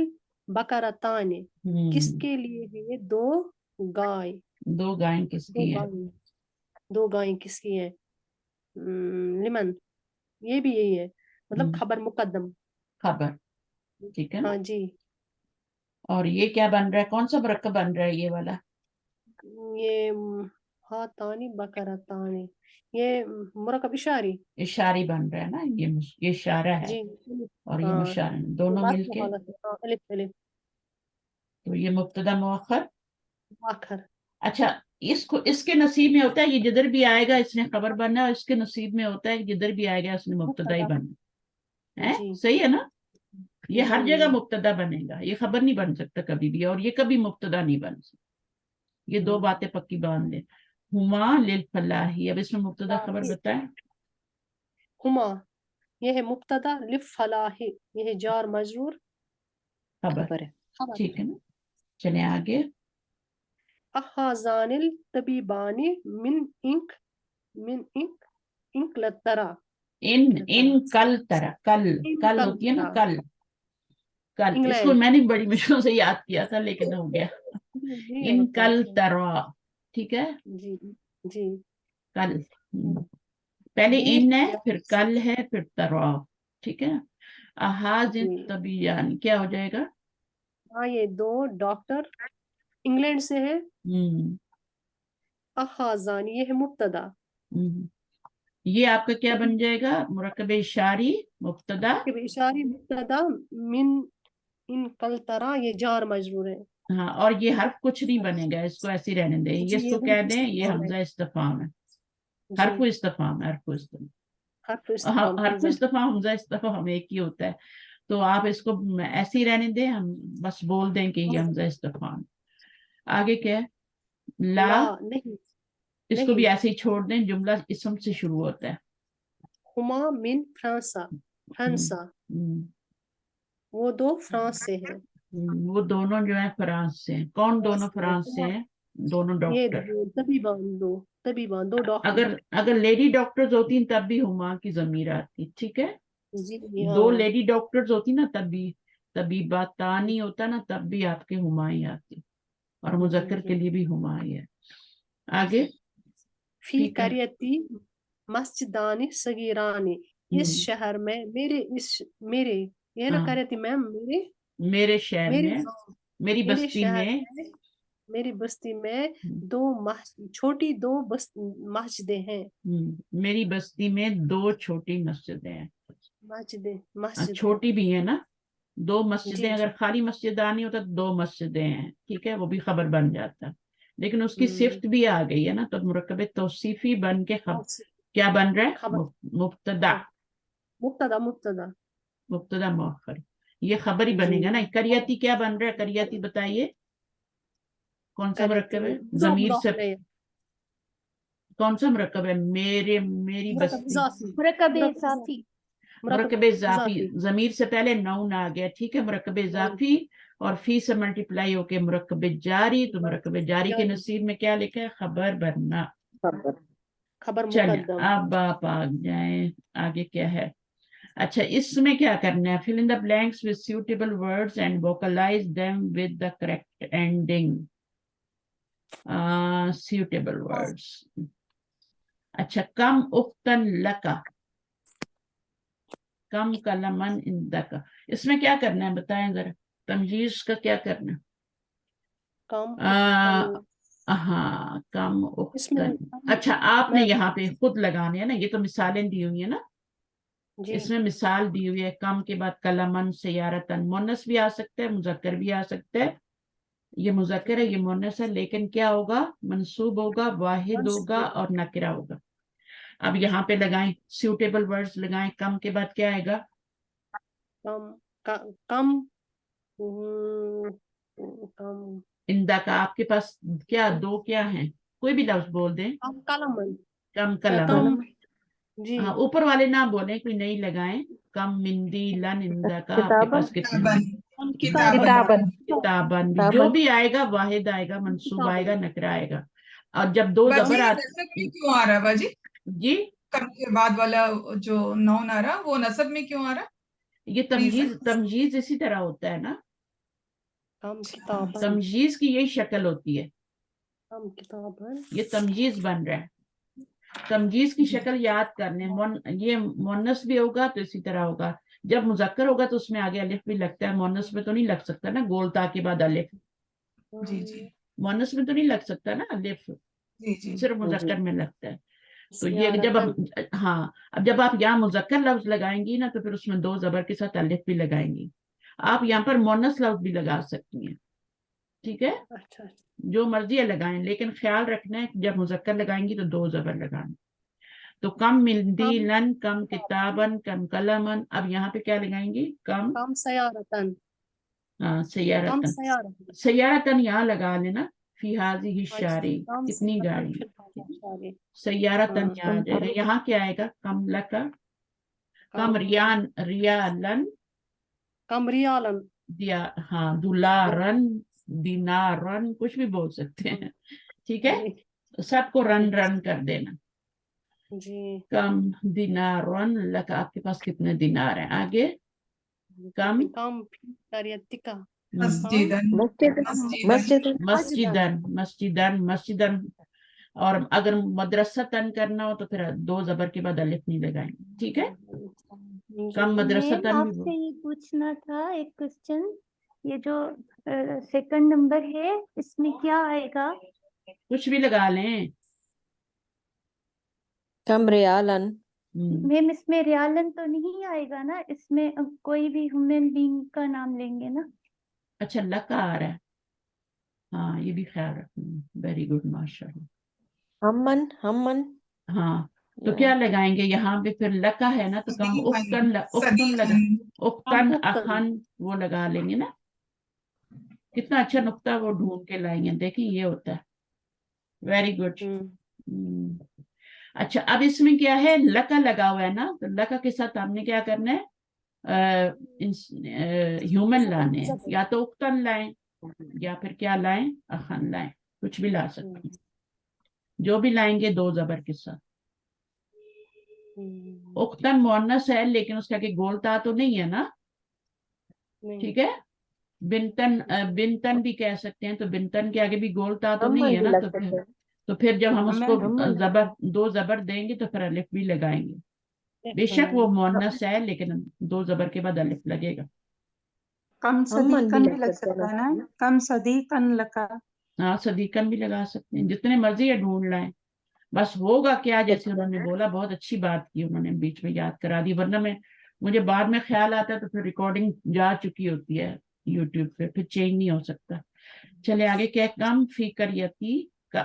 बकरताने किसके लिए है ये? दो गाय, दो गायें दो किसकी है? गाय, दो गायें किसकी है? लिमन, ये भी यही है, मतलब हम्म, खबर मुकद्दम। खबर, ठीक है हाँ ना। जी, और ये क्या बन रहा है, कौन सा मुरक्कब बन रहा है ये वाला? ये हाथानी बकरतानी, ये मुरक्कब इशारी। इशारी बन रहा है ना, ये इशारा है जी और ये हाँ, मुशारा, ये दोनों बस मिलके, हालत है, हाँ, अलिफ अलिफ तो ये मुब्तदा मुअख्खर। आखर। अच्छा, इसको इसके नसीब में होता है, ये जिधर भी आएगा इसने खबर बनना है, और इसके नसीब में होता है कि जिधर भी आएगा इसने मुब्तदा ही मुक्तदा, बनना है। जी सही है ना, ये जी हर जगह मुब्तदा बनेगा, ये खबर नहीं बन सकता कभी भी, और ये कभी मुब्तदा नहीं बन सकता। ये दो बातें पक्की बांध ले। हुमा लिल फलाही, अब इसमें मुब्तदा खबर बताएं। हुमा, ये है मुब्तदा, लिफ फलाही, ये है जार मजरूर, खबर, खबर है। खबर। ठीक है ना। चले आगे। अहाजानिल तबीबानी मिन इंक लतरा, इन कल तरह, कल इन कल कल होती है ना, तरा, कल कल, इसको इंग्लैंड। मैंने बड़ी मुश्किल से याद किया था लेकिन हो गया। नहीं इन होता कल है। तरह, ठीक है, जी जी, कल। पहले ये इन है, फिर कल है, फिर तरह, ठीक है। अहाज जी तबीयान क्या हो जाएगा? हाँ, ये दो डॉक्टर इंग्लैंड से है। हम्म अहाजानी, ये है मुब्तदा, हम्म। ये आपका क्या बन जाएगा, मुरक्कब इशारी मुब्तदा। मुरक्कब इशारी मुब्तदा, मिन इन कल तरा, ये जार मजरूर है। हाँ, और ये हर्फ कुछ नहीं बनेगा, इसको ऐसे ही रहने दें, ये जी, ये इसको कह हर्फ दें ये इस्तिफाम है। हमजा इस्तिफाम है। जी, हर्फ इस्तिफाम, हर्फ इस्तिफाम, हर्फ हाँ, इस्तिफाम, हर्फ हमजा। इस्तिफाम हमजा इस्तिफाम एक ही होता है। तो आप इसको ऐसे ही रहने दें, हम बस बोल दें कि ये हमजा इस्तिफाम। आगे क्या है? ला, ला, नहीं इसको भी नहीं, ऐसे ही छोड़ दें, जुमला इसम से शुरू होता है। हुमा मिन फ्रांसा, हम्म, फ्रांसा, हम्म, वो दो फ्रांस से है। वो दोनों जो है फ्रांस से हैं। कौन दोनों फ्रांस से हुमा, हैं? दोनों ये डॉक्टर। तबीबान दो डॉक्टर। अगर अगर लेडी डॉक्टर्स होती तब भी हुमा की जमीर आती, ठीक है। जी दो हाँ, लेडी डॉक्टर्स होती ना तब भी, तभी बातानी होता ना तब भी आपके हुमा ही आती, और जी मुजक्कर के जी। लिए भी हुमा ही है। आगे, फी ठीक है। करियती मस्जिदानी सगीरानी, इस शहर में मेरे, ये ना हाँ, करियती मैम, मेरे शहर मेरे में, मेरी मेरे बस्ती शहर में, में, मेरी बस्ती में छोटी दो मस्जिदें हैं। मेरी बस्ती में दो छोटी मस्जिदें हैं। मस्जिद है। छोटी भी है ना, दो जी मस्जिदें, जी, अगर खाली मस्जिद आनी होता तो दो मस्जिदें हैं, ठीक है, वो भी खबर बन जाता। लेकिन उसकी सिफ्त भी आ गई है ना, तो मुरक्कब तौसीफी बन के क्या बन रहा है, खबर, मुब्तदा, मुब्तदा मुब्तदा, मुब्तदा मुअख्खर, ये खबर ही जी। बनेगा ना। करियती क्या बन रहा है, करियती बताइए, कौन सा मुरक्कब है? मुजाफ जमीर मुजाफ से, इलैह, कौन सा मुरक्कब है? मेरी मुरकब बस्ती, इजाफी, मुरकब मुरकब इजाफी, मुरक्कब इजाफी, इजाफी, जमीर से पहले नाउन आ गया, ठीक है, मुरक्कब नाउन, इजाफी, और फी से मल्टीप्लाई होके मुरक्कब जारी, तो मुरक्कब जारी के जारी, नसीब में क्या लिखा है, खबर बनना। खबर चलें, मुकद्दम। अब आप आ जाए, आगे क्या है? अच्छा, इसमें क्या करना है, fill in the blanks with suitable words and vocalise them with the correct ending. Suitable words. अच्छा, कम उख्तन लका, कम कलमन इंदका, इसमें क्या करना है बताएं जरा, तमजीज का क्या करना है? कम आ, उख्तन, हाँ, कम इसमें उख्तन। अच्छा, आपने मैं, यहाँ पे खुद लगाने है ना, ये तो मिसालें दी हुई है ना, जी इसमें मिसाल दी हुई है, कम के बाद कलमन सयारतन, मुन्नस भी आ सकता है, मुजक्कर भी आ सकता है। ये मुजक्कर है, ये मुन्नस है, लेकिन क्या होगा, मंसूब होगा, वाहिद होगा और नकरा होगा। अब यहाँ पे लगाएं सूटेबल वर्ड्स लगाएं, कम के बाद क्या आएगा? कम कम कम इंदा का आपके पास क्या दो क्या हैं, कोई भी लफ्ज बोल दें। कम कलमन, कम कलमन, कम, जी हाँ, ऊपर वाले ना बोले, कोई नहीं लगाएं। कम मिंदी लन इंदा का आपके किताबन, पास कितने हैं? कम किताबन, किताबन, किताबन, भी जो किताबन, भी आएगा, वाहिद आएगा, मंसूब आएगा, किताबन। नकरा आएगा। और जब दो बाजी जबर ये आते, नसब में क्यों आ रहा है बाजी? जी, कम के बाद वाला जो नाउन आ रहा वो नसब में क्यों आ रहा? ये रीजन? तमजीज तमजीज इसी तरह होता है ना, कम किताबन तमजीज की यही शक्ल होती है, कम किताबन ये तमजीज बन रहा है। तमजीज की शक्ल याद कर लें, ये मुअन्नस भी होगा तो इसी तरह होगा। जब मुजक्कर होगा तो उसमें आगे अलिफ भी लगता है, मुअन्नस में तो नहीं लग सकता ना, गोल ता के बाद अलिफ, जी जी मुअन्नस में तो नहीं लग सकता ना अलिफ, जी जी सिर्फ मुजक्कर में लगता है। तो ये जब सियारतन हम, हाँ, अब जब आप यहाँ मुजक्कर लफ्ज लगाएंगी ना तो फिर उसमें दो जबर के साथ अलिफ भी लगाएंगी। आप यहाँ पर मुअन्नस लफ्ज भी लगा सकती हैं, ठीक है, अच्छा जो मर्जी है लगाएं, लेकिन ख्याल रखना है कि जब मुजक्कर लगाएंगी तो दो जबर लगाना। तो कम मिंदीलन, कम किताबन, कम कलमन। अब यहाँ पे क्या लगाएंगी, कम कम सयारतन कम सयारतन। सयारतन सयारतन यहाँ लगा लेना, फी हाज़िही अच्छा शारी, कम कितनी सयारतन गाड़ी। फिर सारे सयारतन हाँ यहाँ आ जाएगा, यहाँ क्या आएगा, कम लका, कम कम रियान, रियालन, कम रियालन दिया, हाँ, दुलारन, दिनारन, कुछ भी बोल सकते हैं, ठीक है। जी सबको रन रन कर देना। जी कम दिनारन लका, आपके पास कितने दिनार हैं, आगे कम कम करियतिका हम्म, मस्जिदन मस्जिद मस्जिदन मस्जिद मस्जिदन, मस्जिदन, मस्जिदन। और अगर मदरसतन करना हो तो फिर दो जबर के बाद अलिफ नहीं लगाएंगे, ठीक है। कम मैम मदरसतन भी आपसे ये पूछना था एक क्वेश्चन, ये जो सेकंड नंबर है इसमें क्या आएगा? कुछ भी लगा लें। कम रियालन मैम इसमें रियालन तो नहीं आएगा ना, इसमें कोई भी ह्यूमन बीइंग का नाम लेंगे ना? अच्छा, लका आ रहा है, हाँ, ये भी ख्याल रखना, वेरी गुड, माशाल्लाह। हमन हाँ, तो क्या लगाएंगे यहाँ पे, फिर लका है ना तो कम उक्तन, उक्तन लगा, उक्तन उक्तन। अखन, वो लगा लेंगे ना। कितना अच्छा नुक्ता वो ढूंढ के लाएंगे, देखिए ये होता है, वेरी गुड। अच्छा, अब इसमें क्या है, लका लगा हुआ है ना, तो लका के साथ हमने क्या करना है, ह्यूमन लाने हैं, या तो उक्तन लाएं या फिर क्या लाएं, अखन लाएं, कुछ भी ला सकते हैं, जो भी लाएंगे दो जबर के साथ। उक्तन मुअन्नस है लेकिन उसका के गोलता तो नहीं है ना, ठीक है। बिनतन, बिनतन भी कह सकते हैं, तो बिनतन के आगे भी गोलता तो नहीं हमन है भी ना, लग तो सकते फिर हैं। तो फिर जब हम उसको हमन जबर, दो जबर देंगे तो फिर अलिफ भी लगाएंगे। बेशक वो मुअन्नस है लेकिन दो जबर के बाद अलिफ लगेगा। कम हमन भी सदीकन भी लग लग सकते सकता है हैं ना, कम सदीकन लका। हाँ, सदीकन भी लगा सकते हैं, जितने मर्जी है ढूंढ लाएं। बस होगा क्या, जैसे उन्होंने बोला, बहुत अच्छी बात की उन्होंने, बीच में याद करा दी, वरना मैं, मुझे बाद में ख्याल आता है तो फिर रिकॉर्डिंग जा चुकी होती है यूट्यूब पे, फिर चेंज नहीं हो सकता। चले आगे, क्या, कम फी करियती का,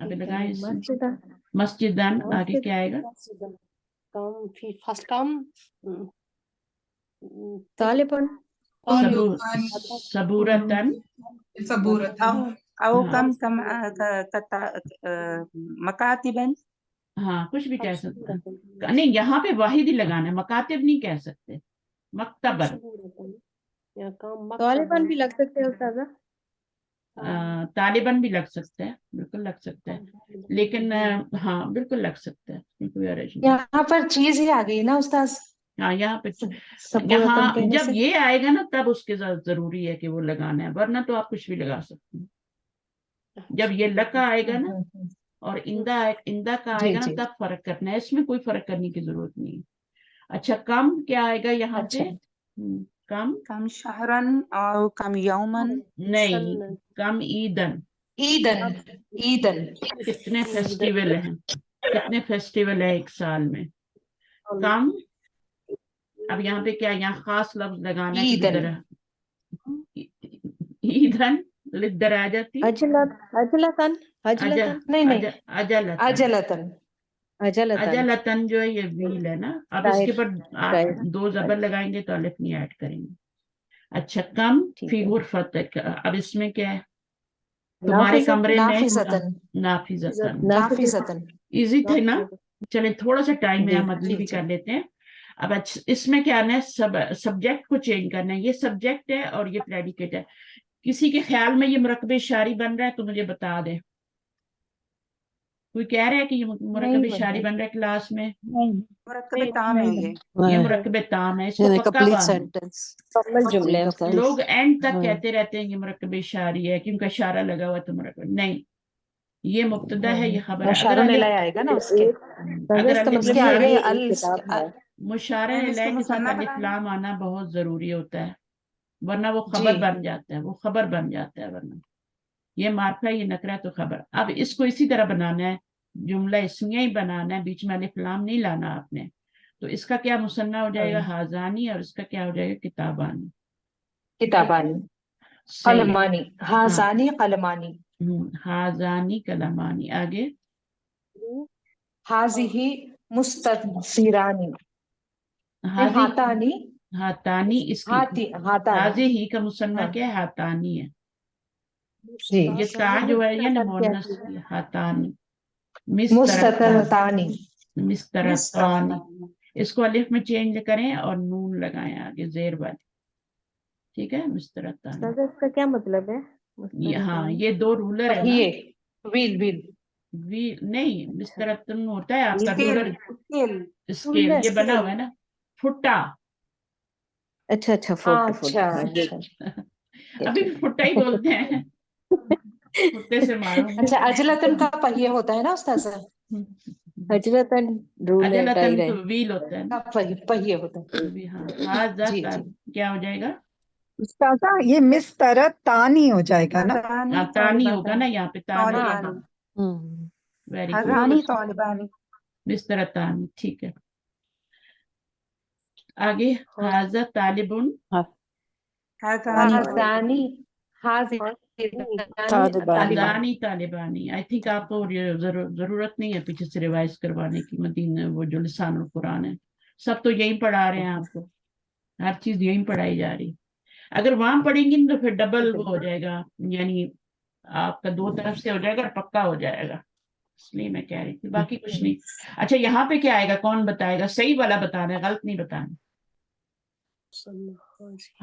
अभी लगाए इसमें मस्जिद मस्जिदन, आगे क्या आएगा, कम फी फर्स्ट कम तालिबान सबूर, तालिबान सबूरतन, सबूरतन औ हाँ, कम कम मकातिबन। हाँ, कुछ भी कह सकते हैं, नहीं, यहाँ पे वाहिद ही लगाना है, मकातिब नहीं कह सकते, मकतबन, या कम तालिबान भी लग सकते हैं उस्ताजा। तालिबन भी लग सकता है, बिल्कुल लग सकता है, लेकिन हाँ, बिल्कुल लग सकता है, कोई हर्ज नहीं। यहाँ पर चीज ही आ गई ना उस्ताद, हाँ, यहाँ पे सबूरतन यहाँ कहने जब से। ये आएगा ना तब उसके साथ जरूरी है कि वो लगाना है, वरना तो आप कुछ भी लगा सकते हैं। जब ये लका आएगा ना और इंदा का जी आएगा ना जी तब फर्क करना है, इसमें कोई फर्क करने की जरूरत नहीं है। अच्छा, कम क्या आएगा यहाँ पे, अच्छा कम कम शहरन और कम यौमन। नहीं, कम ईदन, ईदन ईदन कितने फेस्टिवल हैं, कितने फेस्टिवल है एक साल में, कम। अब यहाँ पे क्या, यहाँ खास लफ्ज लगाना है कि ईदन ईदन लिद्दराजती, अजलत अजलतन अजलतन नहीं नहीं अजलतन, अजलतन अजलतन अजलतन जो है ये व्हील है ना, अब इसके राइट ऊपर आप राइट दो जबर लगाएंगे तो अलिफ नहीं ऐड करेंगे। अच्छा, कम ठीक फी है। गुरफत, अब इसमें क्या है, तुम्हारे नाफिजत कमरे में नाफिसतन नाफिजतन, नाफिसतन इजी थे ना। चले, थोड़ा सा टाइम है, जी हम अगली जी भी जी कर लेते हैं। अब इसमें क्या है, सब्जेक्ट को चेंज करना है, ये सब्जेक्ट है और ये प्रेडिकेट है। किसी के ख्याल में ये मुरक्कब शारी बन रहा है तो मुझे बता दे। कोई कह रहा है कि ये मुरक्कब नहीं शारी बन बन रहा है क्लास में? नहीं मुरक्कब ताम है ये। ये मुरक्कब ताम है, इसको पक्का कंप्लीट बांधो। सेंटेंस। मुकम्मल जुमले हैं उस्ताद। लोग एंड तक हाँ। कहते रहते हैं ये मुरक्कब इशारी है क्योंकि इशारा लगा हुआ है तो मुरक्कब नहीं, ये मुब्तदा है, ये खबर है। अगर मुशारुन अलिफ इलैह आएगा ना उसके, अगर इसका अलिफ मतलब इसके ये आगे है मुशारे अल किताब है। मुशारे मैम इसको इलैह के साथ मुसन्ना अलिफ बनाना। लाम आना बहुत जरूरी होता है, वरना वो जी खबर बन जाता है, वो खबर बन जाता है। वरना ये मार्फा, ये नकरा तो खबर। अब इसको इसी तरह बनाना है, जुमला इसमिया ही बनाना है, बीच में अलिफ लाम नहीं लाना आपने। तो इसका क्या मुसन्ना हो जाएगा? हाजानी, और इसका क्या हो जाएगा? किताबानी। किताबानी सही है। कलमानी, हाँ, हाजानी कलमानी, हाजानी कलमानी। आगे हाजिही मुस्तसिरानी, हाजी हातानी, हातानी, इसकी हातानी। हाजे ही का मुसन्ना हाँ क्या है? हातानी है। जी, ये ता जो है ये ना मुअन्नस की है, हातानी। मुस्ततरतानी, मिस्तरतानी। इसको अलिफ में चेंज करें और नून लगाएं आगे जेर वाली, ठीक है? मिस्तरतानी। उस्ताद इसका क्या मतलब है? ये हाँ, ये दो रूलर है ना। पहिए, व्हील व्हील, नहीं, मिस्तरतन होता है आपका स्केल रूलर, स्केल स्केल। ये बना हुआ है ना, फुट्टा। अच्छा अच्छा, हाँ फुट अच्छा हाँ, ये अच्छा ये अभी भी ठीक फुट्टा ही बोलते हैं, फुट्टे से मारो। अच्छा। अजलतन का पहिए होता है ना उस्ताद? हजरतन रूल है, अजलतन दायरा तो है। व्हील होता है का ना। पहिए होता है। अभी हाँ, हाजा जी का जी, क्या हो जाएगा? उस्तादा ये मिस तरह तानी हो जाएगा ना? हाँ, तानी होगा ना, यहाँ पे तानी है। तौलिबानी वेरी गुड, हजानी तौलिबानी। बिस्तर तानी, ठीक है। आगे हाजा तालिबुन, हजानी हाजानी, हाजिरानी तालिबानी। हाजानी तालिबानी। आई थिंक आपको जरूरत नहीं है पीछे से रिवाइज करवाने की, मदीना वो जो लिसानुल कुरान है, सब तो यही पढ़ा रहे हैं आपको, हर चीज यही पढ़ाई जा रही। अगर वहां पढ़ेंगी तो फिर डबल वो हो जाएगा, यानी आपका दो तरफ से हो जाएगा और पक्का हो जाएगा, इसलिए मैं कह रही थी, बाकी कुछ नहीं। अच्छा, यहाँ पे क्या आएगा? कौन बताएगा? सही वाला बताना है, गलत नहीं बताना।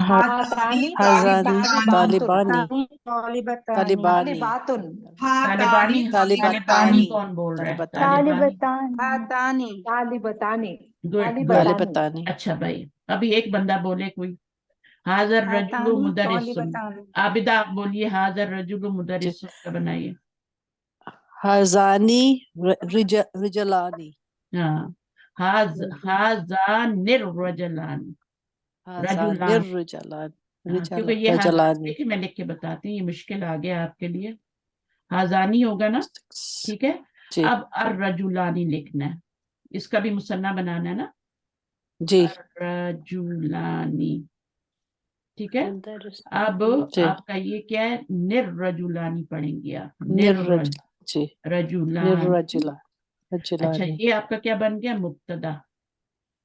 हातानी तालिबानी तालिबातुन, तालिबानी, तालिबानी कौन बोल रहा है? तालिबानी, हातानी तालिबतानी, गुड गुड। तालिबतानी। अच्छा भाई, अभी एक बंदा बोले कोई, हाजर रजुलु हातानी मुदरिसुन। तौलिबानी। आबिदा आप बोलिए, हाजर रजुलु मुदरिसुन का बनाइए। हजानी रिजलानी। हाँ, हाजा निर्रजलानी, रजुलान। हाँ, क्योंकि ये हाजानी, देखिए मैं लिख के बताती हूँ, ये मुश्किल आ गया आपके लिए। हाजानी होगा ना, ठीक है। अब अर्रजुलानी लिखना है, इसका भी मुसन्ना बनाना है ना, जी अर्रजुलानी, ठीक है। अब आपका ये क्या है? निर्रजुलानी पढ़ेंगे आप, निर्रजुलानी। अच्छा, ये आपका क्या बन गया? मुब्तदा,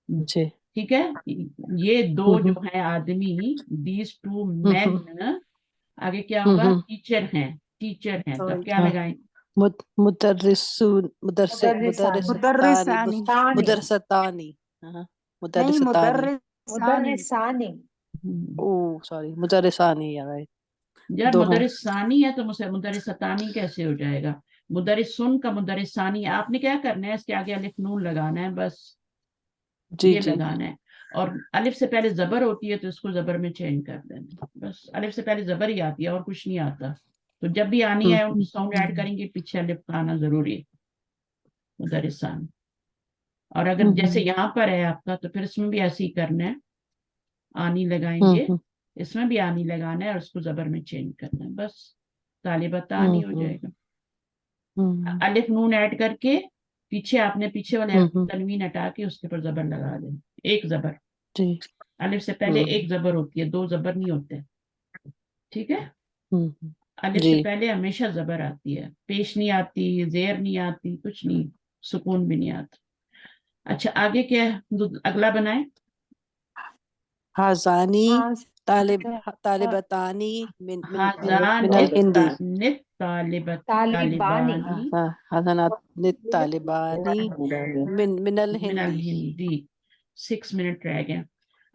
जी ठीक है। ये दो जो है आदमी, दीज टू मेन, आगे क्या होगा? टीचर हैं, टीचर हैं, तो अब क्या लगाएं? मुदर्रिसून मुदर्रिसानी मुदर्रिसतानी नहीं मुदर्रिसानी। ओह सॉरी, मुदर्रिसानी यार यार दो हैं। मुदरिसानी है तो मुझसे मुदरिसतानी कैसे हो जाएगा? मुदरिसुन का मुदरिसानी। आपने क्या करना है? इसके आगे अलिफ नून लगाना है, बस जी ये जी लगाना है। और अलिफ से पहले जबर होती है तो इसको जबर में चेंज कर देना, बस अलिफ से पहले जबर ही आती है और कुछ नहीं आता। तो जब भी आनी है साउंड ऐड करेंगे, पीछे अलिफ का आना जरूरी है, मुदरिसान। और अगर जैसे यहाँ पर है आपका, तो फिर इसमें भी ऐसे ही करना है, आनी लगाएंगे, इसमें भी आनी लगाना है और उसको जबर में चेंज करना है, बस तालिबतानी हो जाएगा। अलिफ नून ऐड करके पीछे आपने पीछे वाले तनवीन हटा के उसके ऊपर जबर लगा दें, एक जबर। जी अलिफ से पहले एक जबर होती है, दो जबर नहीं होते, ठीक है। अलिफ से पहले हमेशा जबर आती है, पेश नहीं आती, जेर नहीं आती, कुछ नहीं, सुकून भी नहीं आता। अच्छा, आगे क्या है? अगला बनाए। हाजानी तालिबतानी मिनल हिंदी तालिबानी तालिबानी मिनल हिंदी। 6 मिनट रह गए।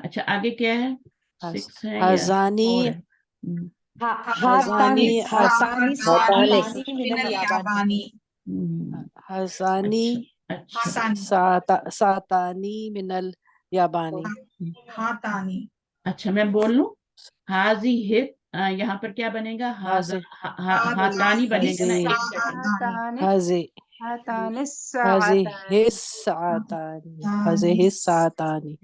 अच्छा, आगे क्या है? 6 है या हाजानी 4 है? हातानी, हातानी मिनल याबानी, हज़ानी अच्छा हातानी सातानी मिनल याबानी। हातानी अच्छा मैं बोल लूं, हाजी हित, यहाँ पर क्या बनेगा, हाज़े हातानी बनेगा ना, एक सेकंड, हाज़े हातानि हाज़े सातानि हिस्सातानी हाज़े हिस्सातानी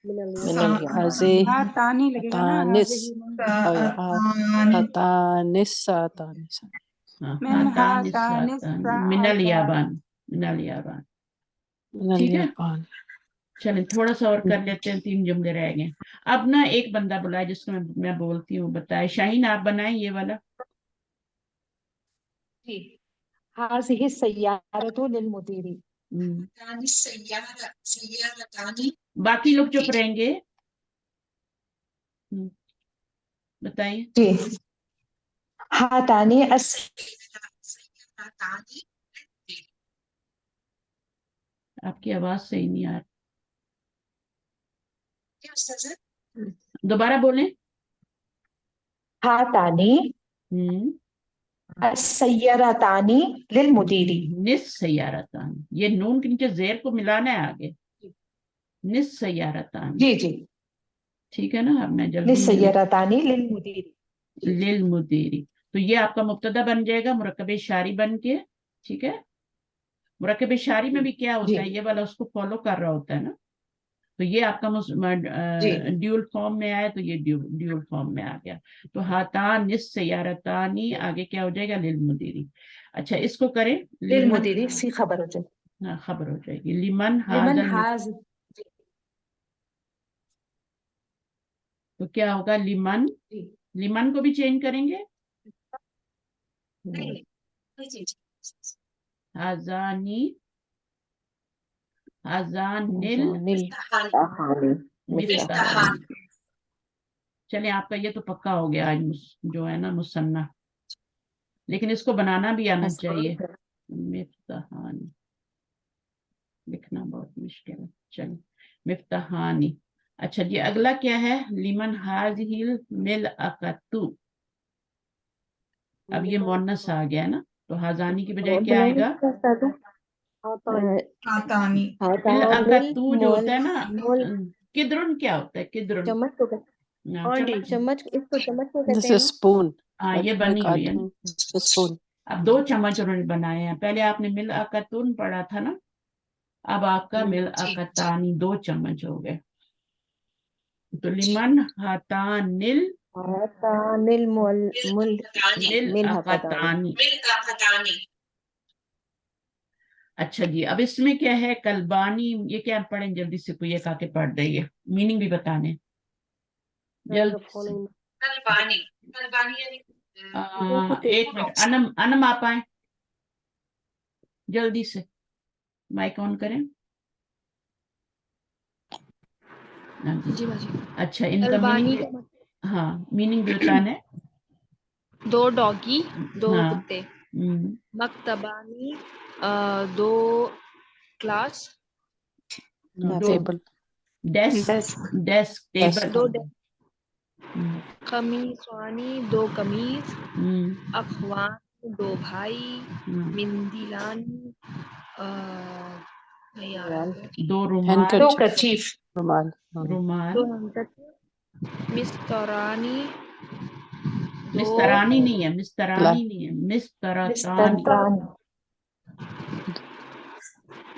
मिनल हाज़े हातानि लगेगा ना, हतानिस हाज़े ही हातानी हतानिस्सातानी मिन हातानी हातानि सातानी मिनल याबान, मिनल याबान। मिनल ठीक है, याबान। चलें थोड़ा सा और कर लेते हैं, 3 जुमले रह गए। अब ना एक बंदा बुलाए जिसको मैं बोलती हूँ, बताए। शाहीन आप बनाए ये वाला। जी। हाज़िहि सय्यारतु लिलमुदीरी। बाकी लोग चुप रहेंगे। बताइए। जी। हातानी आपकी आवाज सही नहीं आ रही, दोबारा बोलें। हातानी अस्सय्यरतानी लिलमुदीरी। निस्सय्यारतान, ये नून के नीचे जेर को मिलाना है आगे, निस्सय्यारतान। जी जी, ठीक है ना, अब मैं जल्दी लिस्सय्यरतानी लिलमुदीरी। लिलमुदीरी, तो ये आपका मुब्तदा बन जाएगा मुरक्कब शारी बन के। ठीक है, मुरक्कब शारी में भी क्या होता है, ये वाला उसको फॉलो कर रहा होता है ना, तो ये आपका ड्यूल फॉर्म में आया, तो ये ड्यूल फॉर्म में आ गया। तो हातान निस्सय्यारतानी, आगे क्या हो जाएगा, लिलमुदीरी। अच्छा इसको करें, लिलमुदीरी सी खबर हो जाएगी। हाँ खबर हो जाएगी, लिमन लिमन हाजल, हाज। तो क्या होगा, लिमन, लिमन को भी चेंज करेंगे, हाजानी, हाजानिल मिफ्ताहानी। चले आपका ये तो पक्का हो गया आज, जो है ना मुसन्ना, लेकिन इसको बनाना भी आना चाहिए। मिफ्ताहानी लिखना बहुत मुश्किल है। चलिए, मिफ्ताहानी। अच्छा जी, अगला क्या है, लिमन हाजिल मिल अकतु। अब ये मुअन्नस आ गया ना, तो हाजानी की बजाय क्या आएगा, हातानी मिल अकतु जो होता है ना, किद्रुन क्या होता है, किद्रुन, चम्मच को चम्मच, इसको चम्मच को कहते This हैं is spoon. हाँ ये बनी हुई है ना। Spoon. अब 2 चम्मच उन्होंने बनाए हैं, पहले आपने मिल अकतुन पढ़ा था ना, अब आपका मिल अकतानी 2 चम्मच हो गए। तो लिमन हातानिल हातानिल मिल अकतानी। अच्छा जी, अब इसमें क्या है, कलबानी, ये क्या पढ़ें जल्दी से, कोई एक आके पढ़ रही है, मीनिंग भी बताने जल्द से। एक मिनट, अनम आप आए जल्दी से, माइक ऑन करें। जी बाजी। अच्छा इनका कलबानी मीनिंग, हाँ मीनिंग भी बताना है। 2 डॉगी, 2 हाँ कुत्ते। मकतबानी 2 क्लास, Table. Desk table. 2 कमीसानी 2 कमीज, अखवान 2 भाई, मिंदिलानी 2 रुमाल, Handkerchief. 2 कर्चीफ। रुमाल. 2 मिस्तरानी, मिस्तरानी नहीं है, मिस्तरानी नहीं है, मिस्तरतानी,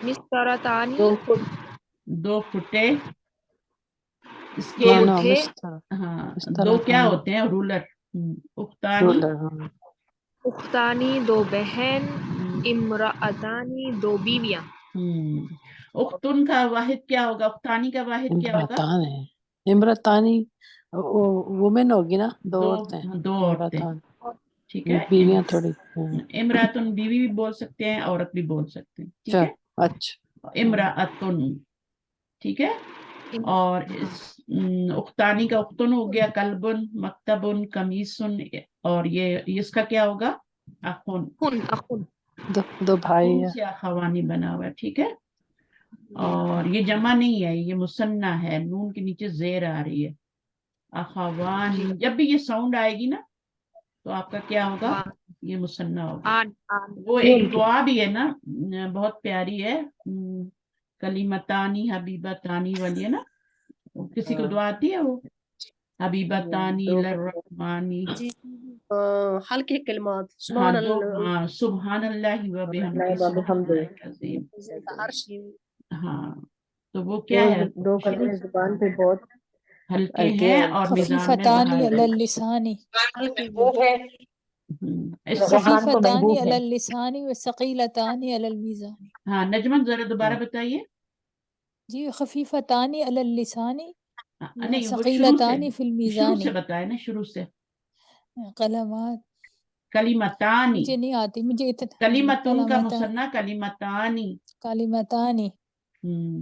मिस्तरतानी 2 फुटे, स्केल, No, थे, हाँ 2 क्या होते हैं, रूलर, उक्तानी, ruler. उख्तानी 2 बहन, इम्राअतानी 2 बीवियां। उख्तुन का वाहिद क्या होगा, उख्तानी का वाहिद क्या होगा, इम्रतान है, इम्रतानी वुमेन होगी ना, 2 औरतें, 2 औरतें। ठीक है, बीवियां थोड़ी। इमरातुन बीवी भी बोल सकते हैं, औरत भी बोल सकते हैं। ठीक है, अच्छा इमरातुन, ठीक है। और इस उख्तानी का उख्तुन हो गया, कल्बुन, मक्तबुन, कमीसुन, और ये इसका क्या होगा, अखुन, अखुन 2 भाई है। से अखवानी बना हुआ है। ठीक है, और ये जमा नहीं है, ये मुसन्ना है, नून के नीचे जेर आ रही है, अखवानी। जब भी ये साउंड आएगी ना, तो आपका क्या होगा, یہ مسنہ ہوگا. आन وہ ایک دعا بھی ہے نا بہت پیاری ہے, کلیمتانی حبیبتانی والی ہے نا, کسی کو دعا آتی ہے وہ حبیبتانی للرحمانی؟ جی حلقہ کلمات ہاں سبحان دو, اللہ ہاں سبحان اللہ و بحمدہ سبحان اللہ العظیم. عرش کی. ہاں تو وہ کیا ہے, دو کلمے زبان پہ بہت ہلکے ہلکے ہیں ہیں اور میزان میں خفیفتان بھاری علی ہیں. اللسان حلقے کی. محبوب ہے اس ذہان کو خفیفتان محبوب علی ہے. اللسان وثقیلتان علی المیزان. ہاں نجمن ذرا دوبارہ بتائیے. جی خفیفتان علی اللسان نہیں وہ شروع سے, ثقیلتان فی شروع المیزان. سے بتائے نا, شروع سے. کلمات کلیمتانی, مجھے نہیں آتی, مجھے اتنا کلیمتون کا کلمتان مثنیٰ کلیمتانی. کلمتان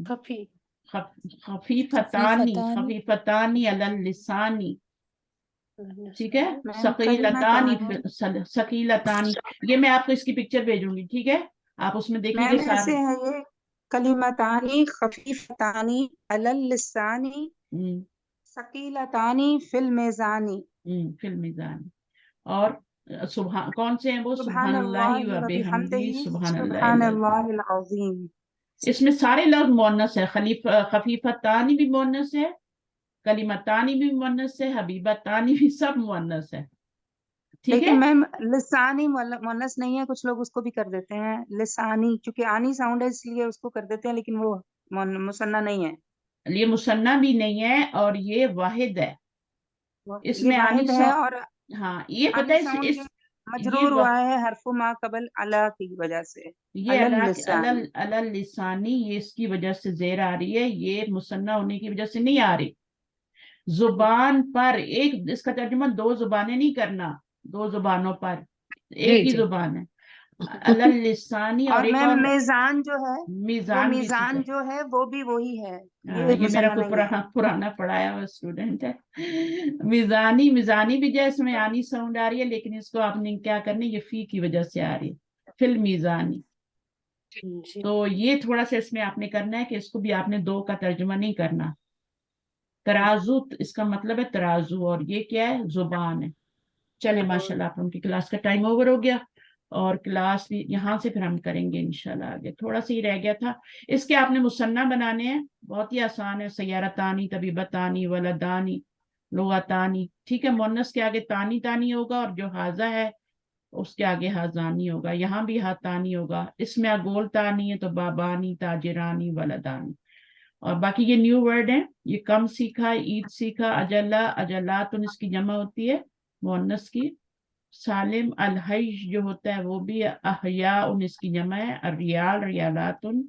خفی خفیفتانی, خفیفتان خفیفتانی علی اللسانی. ٹھیک ہے, میم ثقیلتانی کلمتانی ثقیلتانی. یہ میں آپ کو اس کی پکچر بھیجوں گی, ٹھیک ہے, آپ اس میں دیکھیں گے میم سارے. ایسے ہے یہ کلمتانی خفیفتانی علی اللسانی ثقیلتانی فی المیزانی. فی المیزان. اور سبحان کون سے ہیں وہ؟ سبحان سبحان اللہ اللہ و و بحمدہ بحمدہ سبحان اللہ سبحان العظیم. اللہ العظیم. اس میں سارے لفظ مؤنث ہے. خفیفتانی بھی مؤنث ہے, کلیمتانی بھی مؤنث ہے, حبیبتانی بھی, سب مؤنث ہے. ٹھیک ہے, لیکن میم لسانی مؤنث نہیں ہے, کچھ لوگ اس کو بھی کر دیتے ہیں لسانی, چونکہ آنی ساؤنڈ ہے اس لیے اس کو کر دیتے ہیں, لیکن وہ مثنیٰ نہیں ہے. یہ مثنیٰ بھی نہیں ہے اور یہ واحد ہے. اس یہ میں آنی واحد ہے اور ہاں یہ پتہ آنی ہے ساؤنڈ یہ مجرور ہوا ہے حرف ما قبل اللہ کی وجہ سے. یہ اللسانی لسانی, یہ اس کی وجہ سے زیر آ رہی ہے, یہ مثنیٰ ہونے کی وجہ سے نہیں آ رہی. زبان پر ایک, اس کا ترجمہ دو زبانیں نہیں کرنا, دو زبانوں پر ایک ہی زبان ہے. لسانی اور ایک میم اور میزان جو ہے وہ میزان بھی میزان جو ہے وہ بھی وہی ہے, یہ میرا مثنیٰ کوئی نہیں ہے. پرانا پڑھایا ہوا اسٹوڈنٹ ہے. میزانی بھی جو ہے اس میں آنی ساؤنڈ آ رہی ہے, لیکن اس کو آپ نے کیا کرنا ہے, یہ فی کی وجہ سے آ رہی ہے, فی المیزانی. تو یہ تھوڑا سا اس میں آپ نے کرنا ہے کہ اس کو بھی آپ نے دو کا ترجمہ نہیں کرنا. ترازو اس کا مطلب ہے ترازو, اور یہ کیا ہے, زبان ہے. چلے ماشاءاللہ آپ ان کی کلاس کا ٹائم اوور ہو گیا, اور کلاس بھی یہاں سے پھر ہم کریں گے انشاءاللہ آگے. تھوڑا سا ہی رہ گیا تھا. اس کے آپ نے مثنیٰ بنانے ہیں, بہت ہی آسان ہے. سیارتانی, طبیبتانی, ولدانی, لغتانی. ٹھیک ہے, مؤنث کے آگے تانی تانی ہوگا, اور جو حاضہ ہے اس کے آگے حاضانی ہوگا. یہاں بھی ہاتانی ہوگا. اس میں اگول تانی ہے تو بابانی, تاجرانی, ولدانی. اور باقی یہ نیو ورڈ ہیں, یہ کم سیکھا, عید سیکھا, اجلا, اجلاتن اس کی جمع ہوتی ہے مؤنث کی. سالم الحیش جو ہوتا ہے وہ بھی احیاء اس کی جمع ہے. الریال, ریالاتن.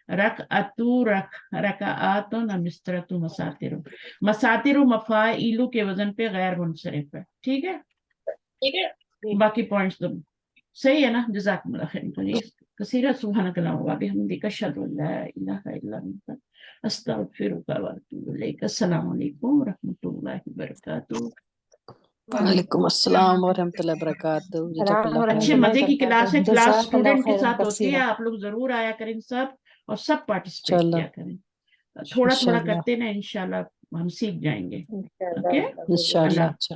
رکعتو, رکعاتن. مسترتو, مساترو. مساترو مفاعیلو کے وزن پہ غیر منصرف ہے. ٹھیک ہے, باقی پوائنٹس تو صحیح ہے نا. جزاکم اللہ خیر. کثیرا سبحانک اللہم و بحمدک اشہد ان لا الہ الا انت استغفرک و اتوب الیک. السلام علیکم ورحمۃ اللہ وبرکاتہ. وعلیکم السلام ورحمۃ اللہ وبرکاتہ. جزاک اللہ اچھے خیر. مزے کی کلاس ہے. کلاس جزاک اللہ اسٹوڈنٹ کے خیرا ساتھ ہوتی ہے, کثیرا. آپ لوگ ضرور آیا کریں سب, اور سب پارٹیسپیٹ انشاءاللہ کیا کریں. تھوڑا تھوڑا انشاءاللہ کرتے نا, انشاءاللہ ہم سیکھ جائیں گے. اوکے, انشاءاللہ. اللہ